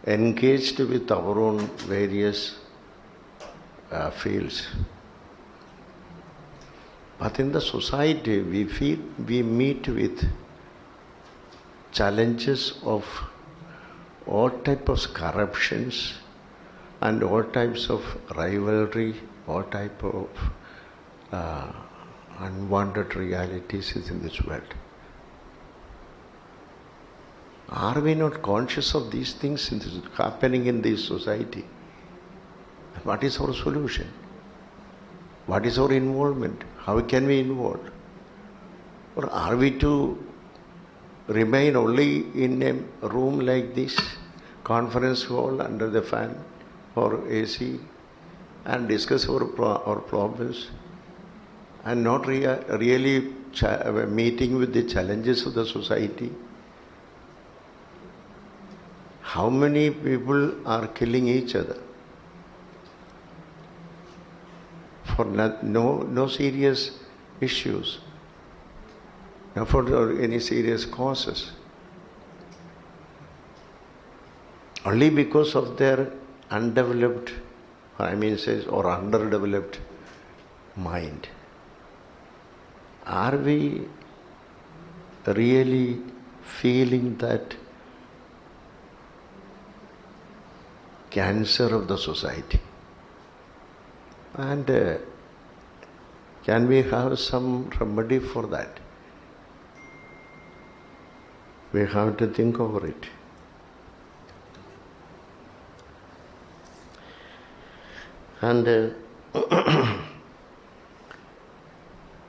engaged with our own various fields. But in the society, we meet with challenges of all types of corruptions and all types of rivalry, all types of unwanted realities in this world. Are we not conscious of these things happening in this society? What is our solution? What is our involvement? How can we involve? Or are we to remain only in a room like this, conference hall under the fan or AC, and discuss our problems, and not really meeting with the challenges of the society? How many people are killing each other for no serious issues, not for any serious causes, only because of their undeveloped, or underdeveloped mind? Are we really feeling that cancer of the society? And can we have some remedy for that? We have to think over it. And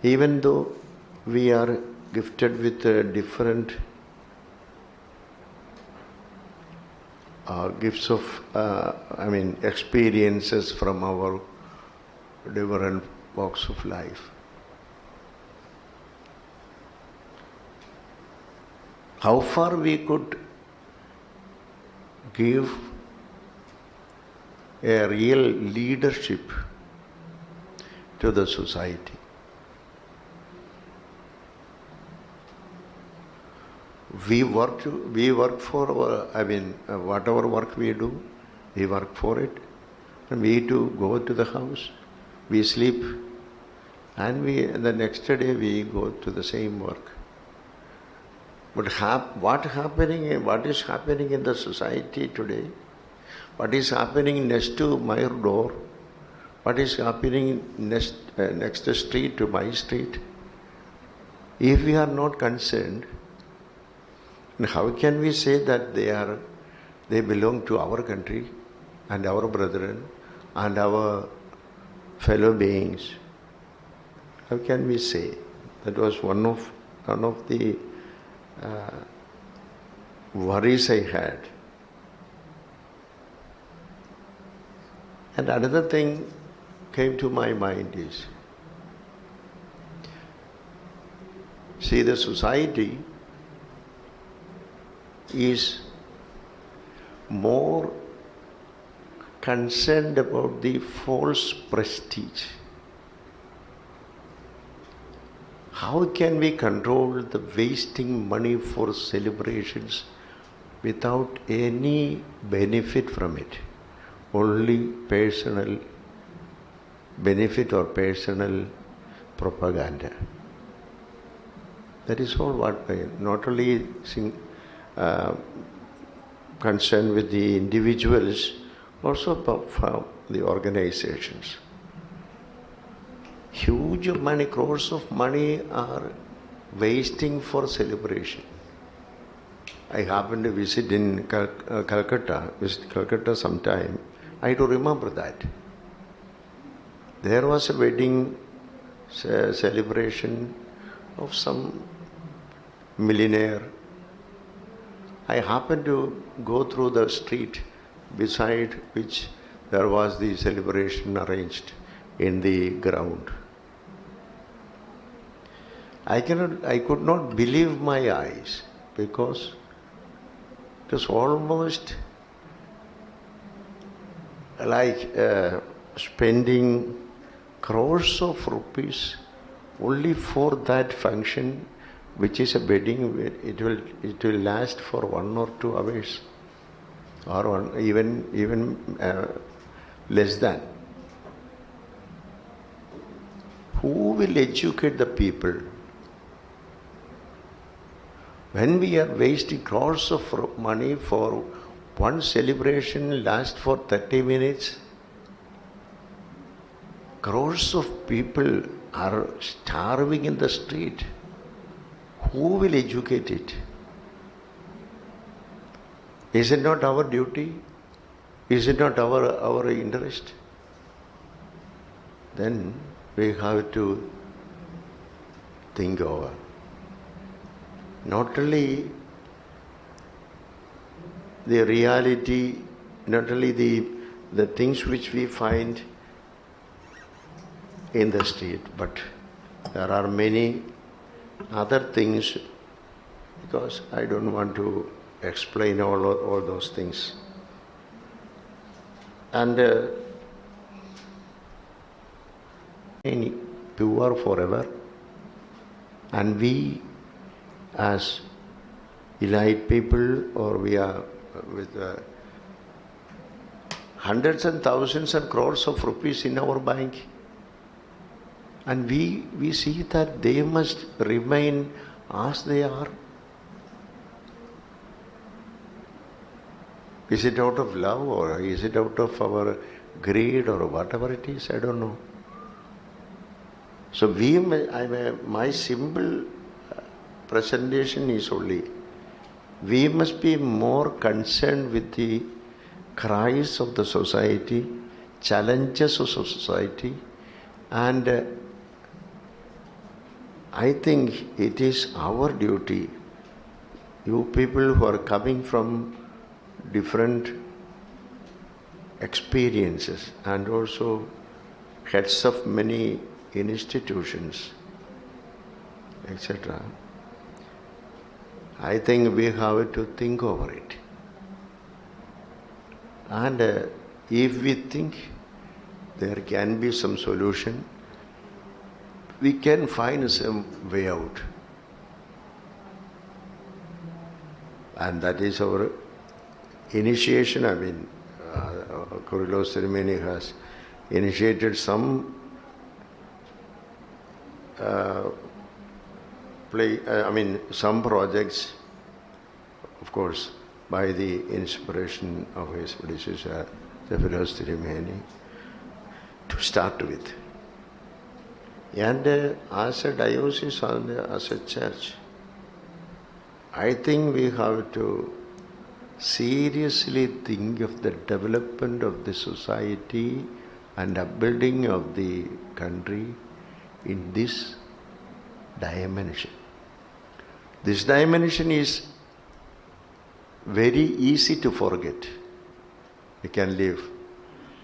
even though we are gifted with different gifts of, experiences from our different walks of life, how far we could give a real leadership to the society? We work for our, whatever work we do, we work for it. And we too go to the house, we sleep, and the next day we go to the same work. But what is happening in the society today? what is happening next to my door, what is happening next street to my street. If we are not concerned, how can we say that they belong to our country and our brethren and our fellow beings? How can we say? That was one of the worries I had. And another thing came to my mind is, see, the society is more concerned about the false prestige. How can we control the wasting money for celebrations without any benefit from it? Only personal benefit or personal propaganda. That is all what I not only concerned with the individuals, also for the organizations. Huge money, crores of money are wasting for celebration. I happened to visit in Calcutta sometime. I do remember that. There was a wedding celebration of some millionaire. I happened to go through the street beside which there was the celebration arranged in the ground. I could not believe my eyes, because it was almost like spending crores of rupees only for that function, which is a wedding. It will last for 1 or 2 hours, or even less than. Who will educate the people? When we are wasting crores of money for one celebration, lasts for 30 minutes, crores of people are starving in the street. Who will educate it? Is it not our duty? Is it not our interest? Then we have to think over. Not only the reality, not only the things which we find in the street, but there are many other things, because I don't want to explain all those things. And pure forever, and we as elite people, or we are with hundreds and thousands and crores of rupees in our bank, and we see that they must remain as they are. Is it out of love, or is it out of our greed, or whatever it is? I don't know. So my simple presentation is only, we must be more concerned with the cries of the society, challenges of society, and I think it is our duty, you people who are coming from different experiences and also heads of many institutions, etc. I think we have to think over it. And if we think there can be some solution, we can find some way out. And that is our initiation. I mean, Kyrillos ceremony has initiated some some projects, of course, by the inspiration of his predecessor, Baselios Marthoma, to start with. And as a diocese and as a church, I think we have to seriously think of the development of the society and upbuilding of the country in this dimension. This dimension is very easy to forget. We can live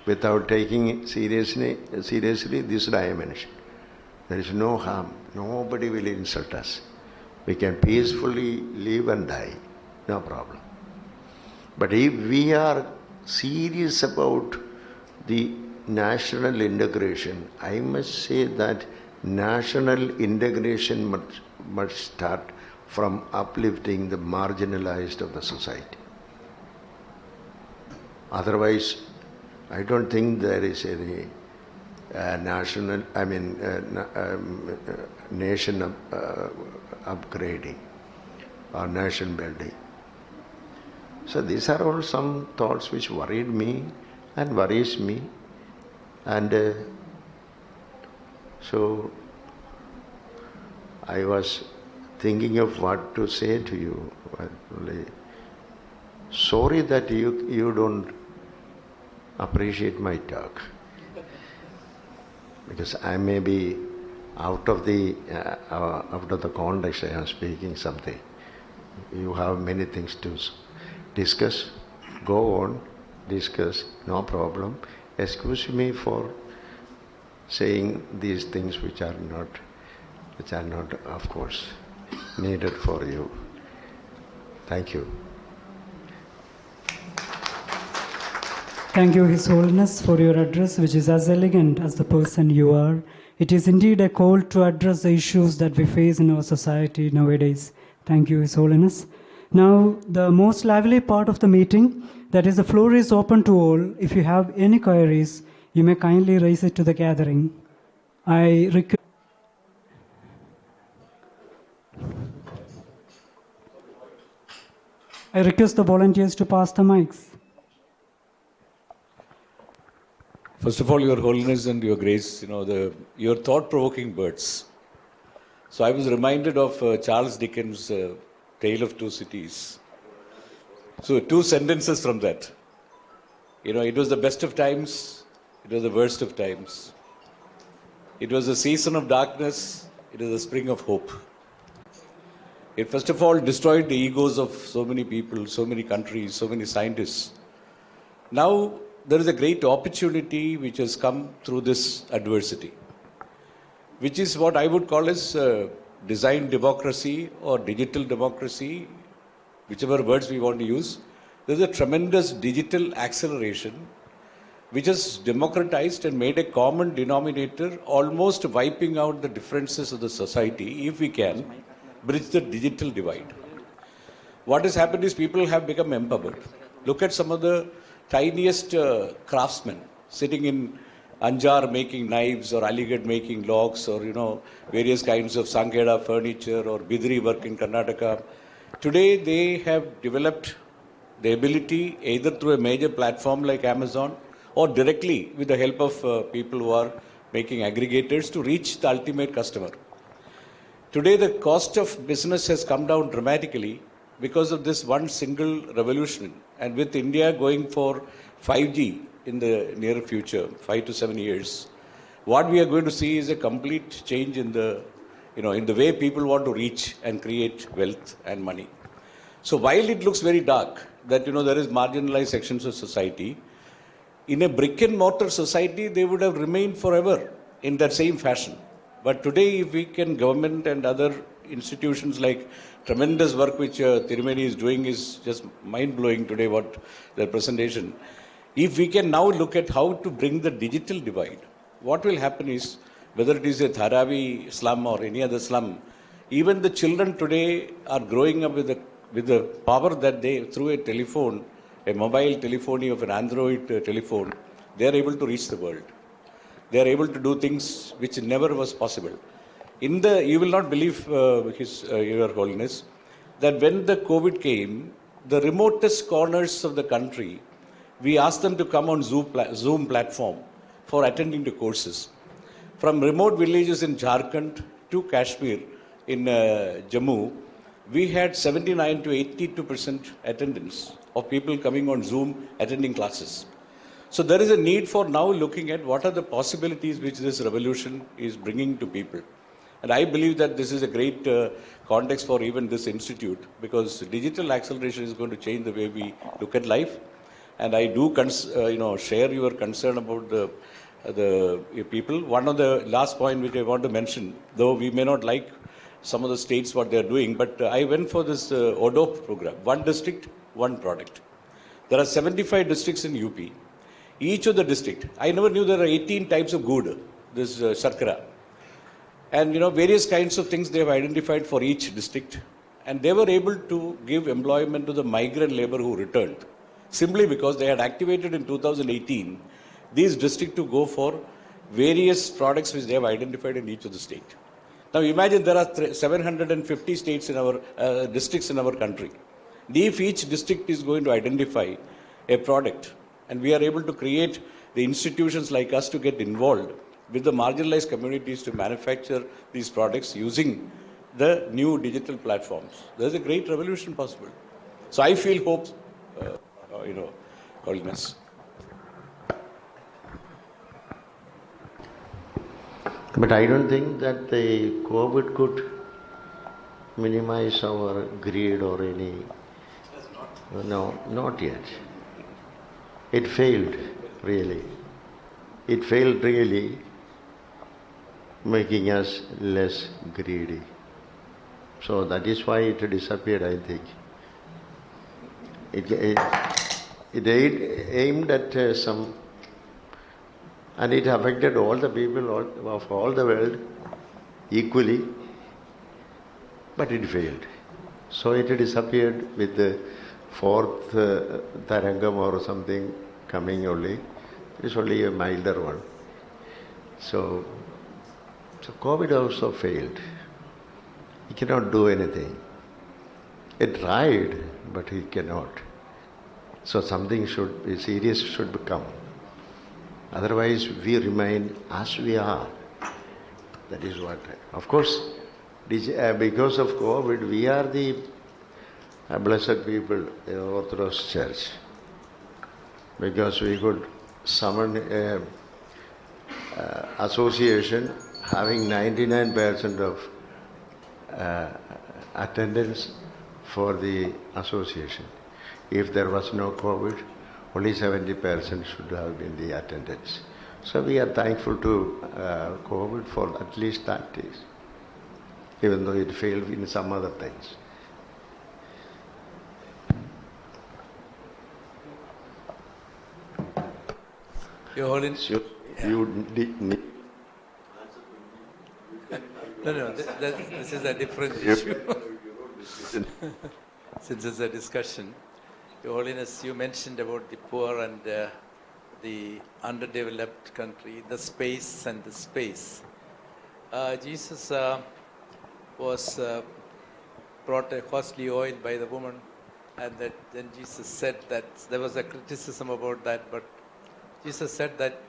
without taking seriously this dimension. There is no harm. Nobody will insult us. We can peacefully live and die. No problem. But if we are serious about the national integration, I must say that national integration must start from uplifting the marginalized of the society. Otherwise, I don't think there is any nation upgrading or nation building. So these are all some thoughts which worried me and worries me, and so I was thinking of what to say to you. Sorry that you don't appreciate my talk, because I may be out of the context. I am speaking something. You have many things to discuss. Go on, discuss, no problem. Excuse me for saying these things which are not, of course, needed for you. Thank you. Thank you, His Holiness, for your address, which is as elegant as the person you are. It is indeed a call to address the issues that we face in our society nowadays. Thank you, His Holiness. Now, the most lively part of the meeting, that is, the floor is open to all. If you have any queries, you may kindly raise it to the gathering. I request the volunteers to pass the mics. First of all, Your Holiness and Your Grace, your thought-provoking words. So I was reminded of Charles Dickens' Tale of Two Cities. So 2 sentences from that. It was the best of times, it was the worst of times. It was a season of darkness, it was a spring of hope. It first of all destroyed the egos of so many people, so many countries, so many scientists. Now there is a great opportunity which has come through this adversity, which is what I would call as design democracy or digital democracy, whichever words we want to use. There's a tremendous digital acceleration which has democratized and made a common denominator, almost wiping out the differences of the society, if we can bridge the digital divide. What has happened is people have become empowered. Look at some of the tiniest craftsmen sitting in Anjar making knives, or Aligarh making locks, or various kinds of Sankeda furniture, or Bidri work in Karnataka. Today they have developed the ability, either through a major platform like Amazon or directly with the help of people who are making aggregators, to reach the ultimate customer. Today the cost of business has come down dramatically because of this one single revolution. And with India going for 5G in the near future, 5 to 7 years, what we are going to see is a complete change in the, in the way people want to reach and create wealth and money. So while it looks very dark that, there is marginalized sections of society, in a brick and mortar society, they would have remained forever in that same fashion. But today, if we can, government and other institutions, like tremendous work which Tirumeni is doing is just mind-blowing today, what their presentation. If we can now look at how to bring the digital divide, what will happen is, whether it is a Dharavi slum or any other slum, even the children today are growing up with the power that they, through a telephone, a mobile telephony of an Android telephone, they are able to reach the world. They are able to do things which never was possible. You will not believe, Your Holiness, that when the COVID came, the remotest corners of the country, we asked them to come on Zoom platform for attending the courses. From remote villages in Jharkhand to Kashmir in Jammu, we had 79 to 82% attendance of people coming on Zoom attending classes. So there is a need for now looking at what are the possibilities which this revolution is bringing to people. And I believe that this is a great context for even this institute, because digital acceleration is going to change the way we look at life. And I do share your concern about the people. One of the last point which I want to mention, though we may not like some of the states what they are doing, but I went for this ODOP program, one district, one product. There are 75 districts in UP. Each of the district, I never knew there are 18 types of good, this Sharkara. And various kinds of things they have identified for each district. And they were able to give employment to the migrant labor who returned, simply because they had activated in 2018 these districts to go for various products which they have identified in each of the state. Now imagine there are 750 states in our districts in our country. If each district is going to identify a product, and we are able to create the institutions like us to get involved with the marginalized communities to manufacture these products using the new digital platforms, there's a great revolution possible. So I feel hope, Holiness. But I don't think that the COVID could minimize our greed or any. No, not yet. It failed, really. It failed really, making us less greedy. So that is why it disappeared, I think. It aimed at some, and it affected all the people of all the world equally, but it failed. So it disappeared with the fourth Tarangam or something coming only. It is only a milder one. So COVID also failed. It cannot do anything. It tried, but it cannot. So something should be serious should become. Otherwise, we remain as we are. That is what. Of course, because of COVID, we are the blessed people in the Orthodox Church. Because we could summon an association having 99% of attendance for the association. If there was no COVID, only 70% should have been the attendance. So we are thankful to COVID for at least that is, even though it failed in some other things. Your Holiness. You need. No, this is a different issue. Since it's a discussion, Your Holiness, you mentioned about the poor and the underdeveloped country, the space and the space. Jesus was brought a costly oil by the woman, and then Jesus said that there was a criticism about that, but Jesus said that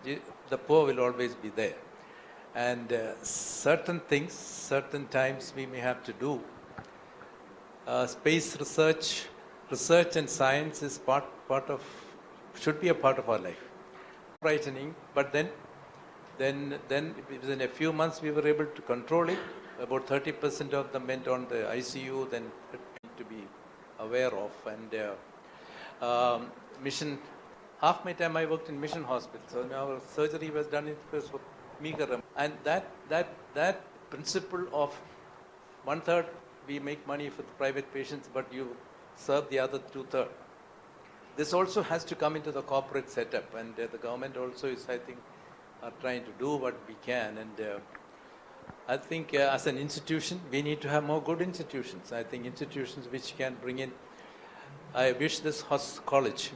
the poor will always be there. And certain things, certain times we may have to do. Space research and science is should be a part of our life. Frightening, but then within a few months we were able to control it. About 30% of them went on the ICU, then to be aware of. And mission, half my time I worked in mission hospital, so our surgery was done in first for meager. And that principle of 1/3 we make money for the private patients, but you serve the other 2/3. This also has to come into the corporate setup, and the government also is, I think, are trying to do what we can. And I think as an institution, we need to have more good institutions. I think institutions which can bring in. I wish this college,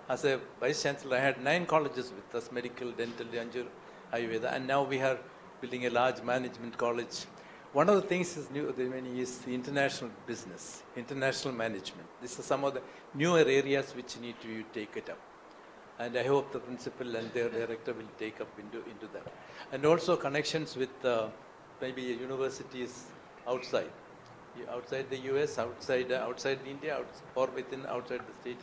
as a Vice Chancellor, I had 9 colleges with us, medical, dental, Ayurveda, and now we are building a large management college. one of the things is new is the international business, international management. These are some of the newer areas which need to take it up. And I hope the principal and their director will take up into that. And also connections with maybe universities outside the US, outside India, or outside the state.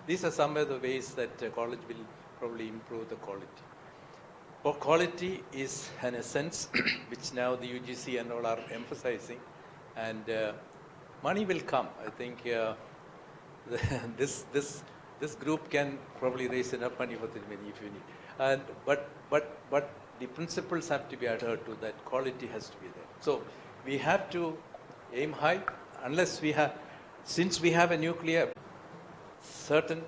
These are some of the ways that college will probably improve the quality. For quality is an essence which now the UGC and all are emphasizing, and money will come. I think this group can probably raise enough money for Tirumeni if you need. And but the principles have to be adhered to. That quality has to be there. So we have to aim high. Unless we have, since we have a nuclear, certain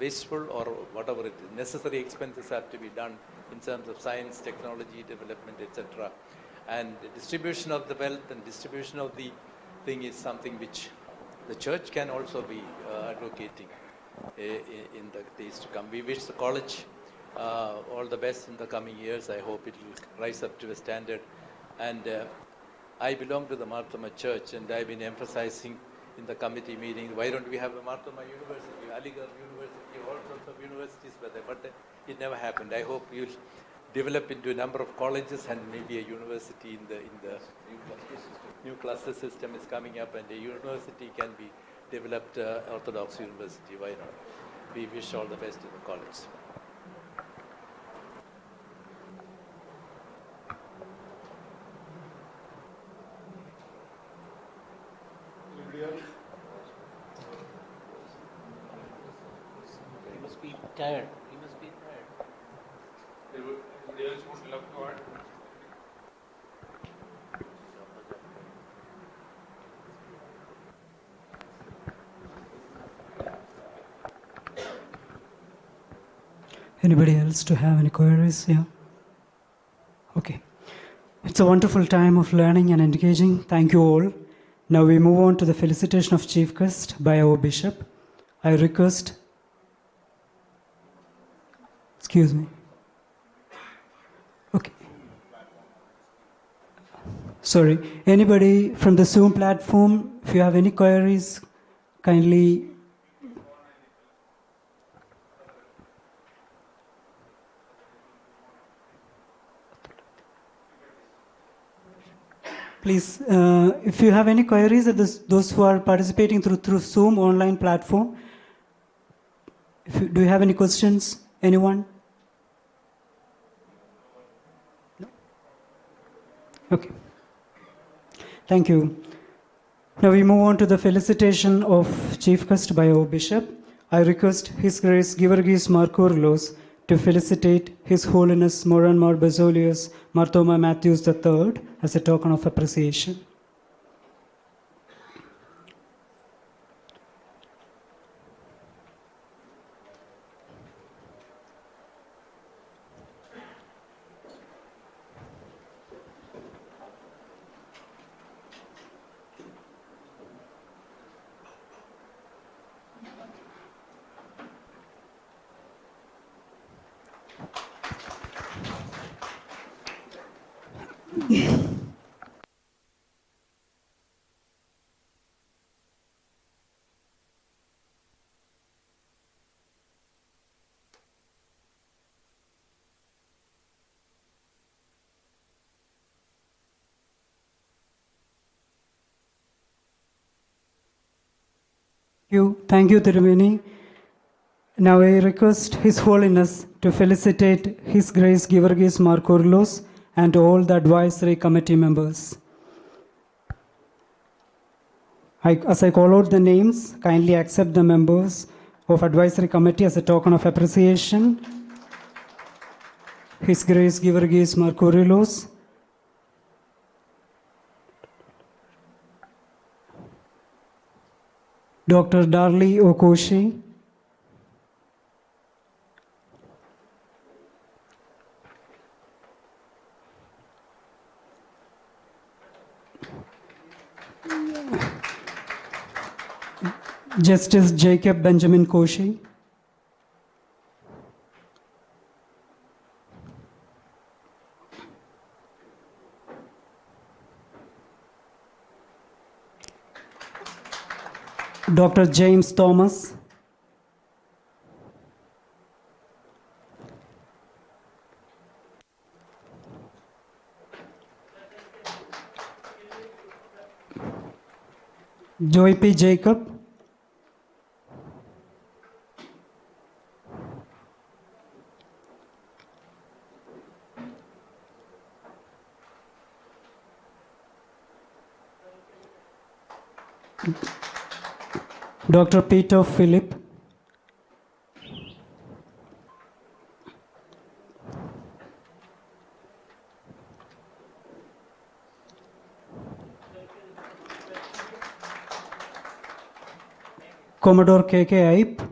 wasteful or whatever it is, necessary expenses have to be done in terms of science, technology, development, etc. And the distribution of the wealth and distribution of the thing is something which the church can also be advocating in the days to come. We wish the college all the best in the coming years. I hope it will rise up to a standard. And I belong to the Marthoma Church, and I've been emphasizing in the committee meeting, why don't we have a Marthoma University, Aligarh University, all sorts of universities were there, but it never happened. I hope you'll develop into a number of colleges and maybe a university in the new cluster system is coming up, and a university can be developed, Orthodox University, why not? We wish all the best to the college. He must be tired. He must be tired. Anybody else would love to add? Anybody else to have any queries? Yeah. Okay. It's a wonderful time of learning and engaging. Thank you all. Now we move on to the felicitation of Chief Guest by our Bishop. I request, excuse me. Okay. Sorry, anybody from the Zoom platform, if you have any queries, kindly. Please, if you have any queries, those who are participating through Zoom online platform, do you have any questions? Anyone? No? Okay. Thank you. Now we move on to the felicitation of Chief Guest by our Bishop. I request His Grace Georgios Markouros to felicitate His Holiness Moran Baselios Marthoma Mathews III as a token of appreciation. Thank you, Tirumeni. Now I request His Holiness to felicitate His Grace Georgios Markouros and all the advisory committee members. As I call out the names, kindly accept the members of advisory committee as a token of appreciation. His Grace Georgios Markouros, Dr. Darli Okoshi, Justice Jacob Benjamin Koshi, Dr. James Thomas. Joy P. Jacob. Dr. Peter Philip. Commodore K.K. Aip.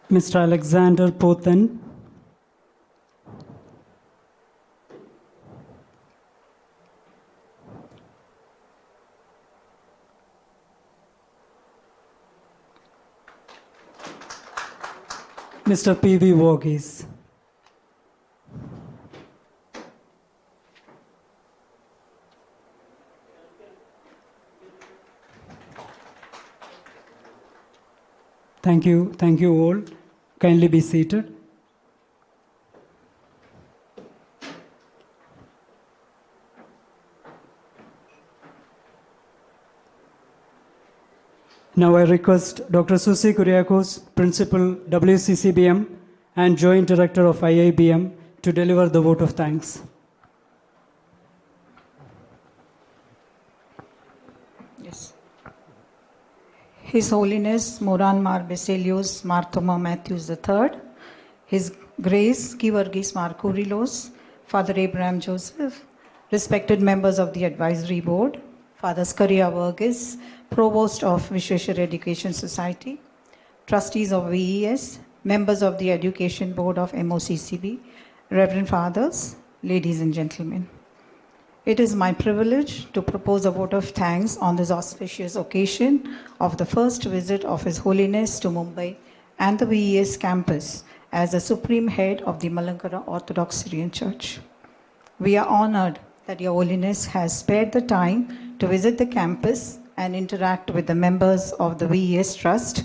Mr. Alexander Pothen. Mr. P.V. Varghese. Thank you all. Kindly be seated. Now I request Dr. Susie Kuriakos, Principal WCCBM and Joint Director of IIBM, to deliver the vote of thanks. Yes. His Holiness Moranmar Baselios Marthoma Mathews III, His Grace Givargis Markourelos, Father Abraham Joseph, respected members of the Advisory Board, Father Skaria Varghese, Provost of Vishweshar Education Society, Trustees of VES, members of the Education Board of MOCCB, Reverend Fathers, ladies and gentlemen. It is my privilege to propose a vote of thanks on this auspicious occasion of the first visit of His Holiness to Mumbai and the VES campus as the Supreme Head of the Malankara Orthodox Syrian Church. We are honored that Your Holiness has spared the time to visit the campus and interact with the members of the VES Trust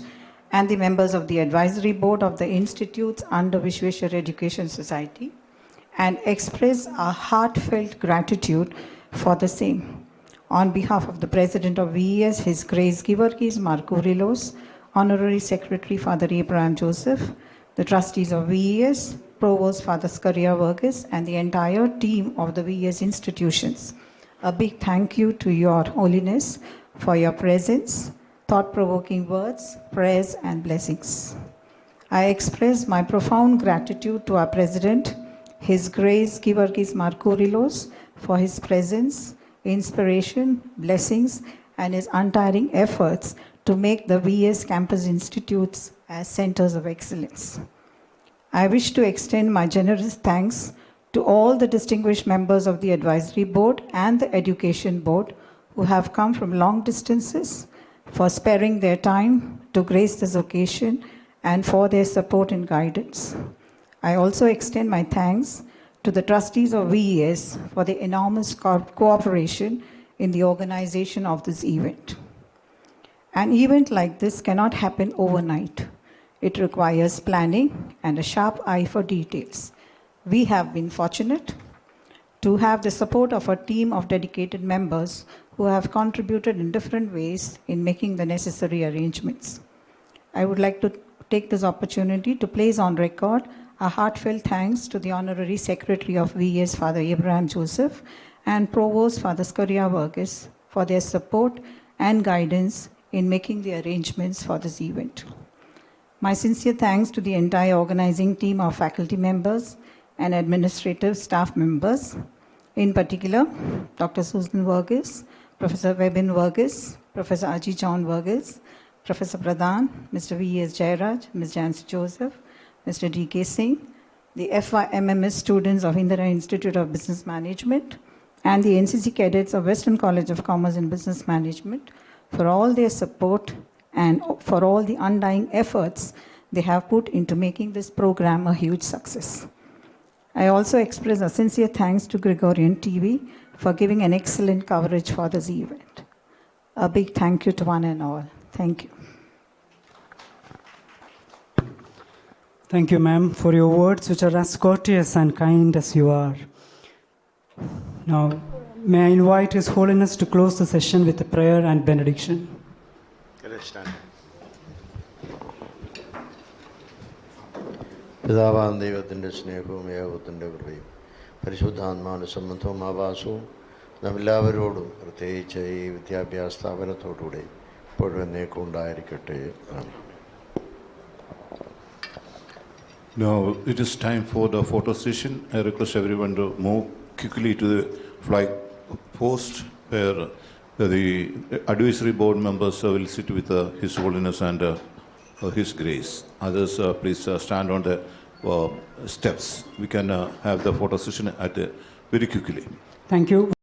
and the members of the Advisory Board of the institutes under Vishweshar Education Society, and express our heartfelt gratitude for the same. On behalf of the President of VES, His Grace Givargis Markourelos, Honorary Secretary Father Abraham Joseph, the Trustees of VES, Provost Father Skaria Varghese, and the entire team of the VES institutions, a big thank you to Your Holiness for your presence, thought-provoking words, prayers, and blessings. I express my profound gratitude to our President, His Grace Givargis Markourelos, for his presence, inspiration, blessings, and his untiring efforts to make the VES campus institutes as centers of excellence. I wish to extend my generous thanks to all the distinguished members of the Advisory Board and the Education Board who have come from long distances for sparing their time to grace this occasion and for their support and guidance. I also extend my thanks to the trustees of VES for the enormous cooperation in the organization of this event. An event like this cannot happen overnight. It requires planning and a sharp eye for details. We have been fortunate to have the support of a team of dedicated members who have contributed in different ways in making the necessary arrangements. I would like to take this opportunity to place on record a heartfelt thanks to the Honorary Secretary of VES, Father Abraham Joseph, and Provost, Father Skaria Varghese, for their support and guidance in making the arrangements for this event. My sincere thanks to the entire organizing team of faculty members and administrative staff members, in particular, Dr. Susan Varghese, Professor Webin Varghese, Professor Aji John Varghese, Professor Pradhan, Mr. V.S. Jairaj, Ms. Jancy Joseph, Mr. D.K. Singh, the FYMMS students of Indira Institute of Business Management, and the NCC cadets of Western College of Commerce and Business Management for all their support and for all the undying efforts they have put into making this program a huge success. I also express a sincere thanks to Gregorian TV for giving an excellent coverage for this event. A big thank you to one and all. Thank you. Thank you, ma'am, for your words, which are as courteous and kind as you are. Now, may I invite His Holiness to close the session with a prayer and benediction. Let's stand. പിതാവാം ദൈവത്തിൻ്റെ സ്നേഹവും ഏകത്വത്തിൻ്റെ കൃപയും പരിശുദ്ധാത്മാവിൻ്റെ സംബന്ധവും ആവാസവും നാം എല്ലാവരോടും പ്രത്യേകിച്ച് ഈ വിദ്യാഭ്യാസ സ്ഥാപനത്തോടുകൂടെ ഇപ്പോഴും എന്നേക്കും ഉണ്ടായിരിക്കട്ടെ. Now it is time for the photo session. I request everyone to move quickly to the flag post where the advisory board members will sit with His Holiness and His Grace. Others, please stand on the steps. We can have the photo session very quickly. Thank you.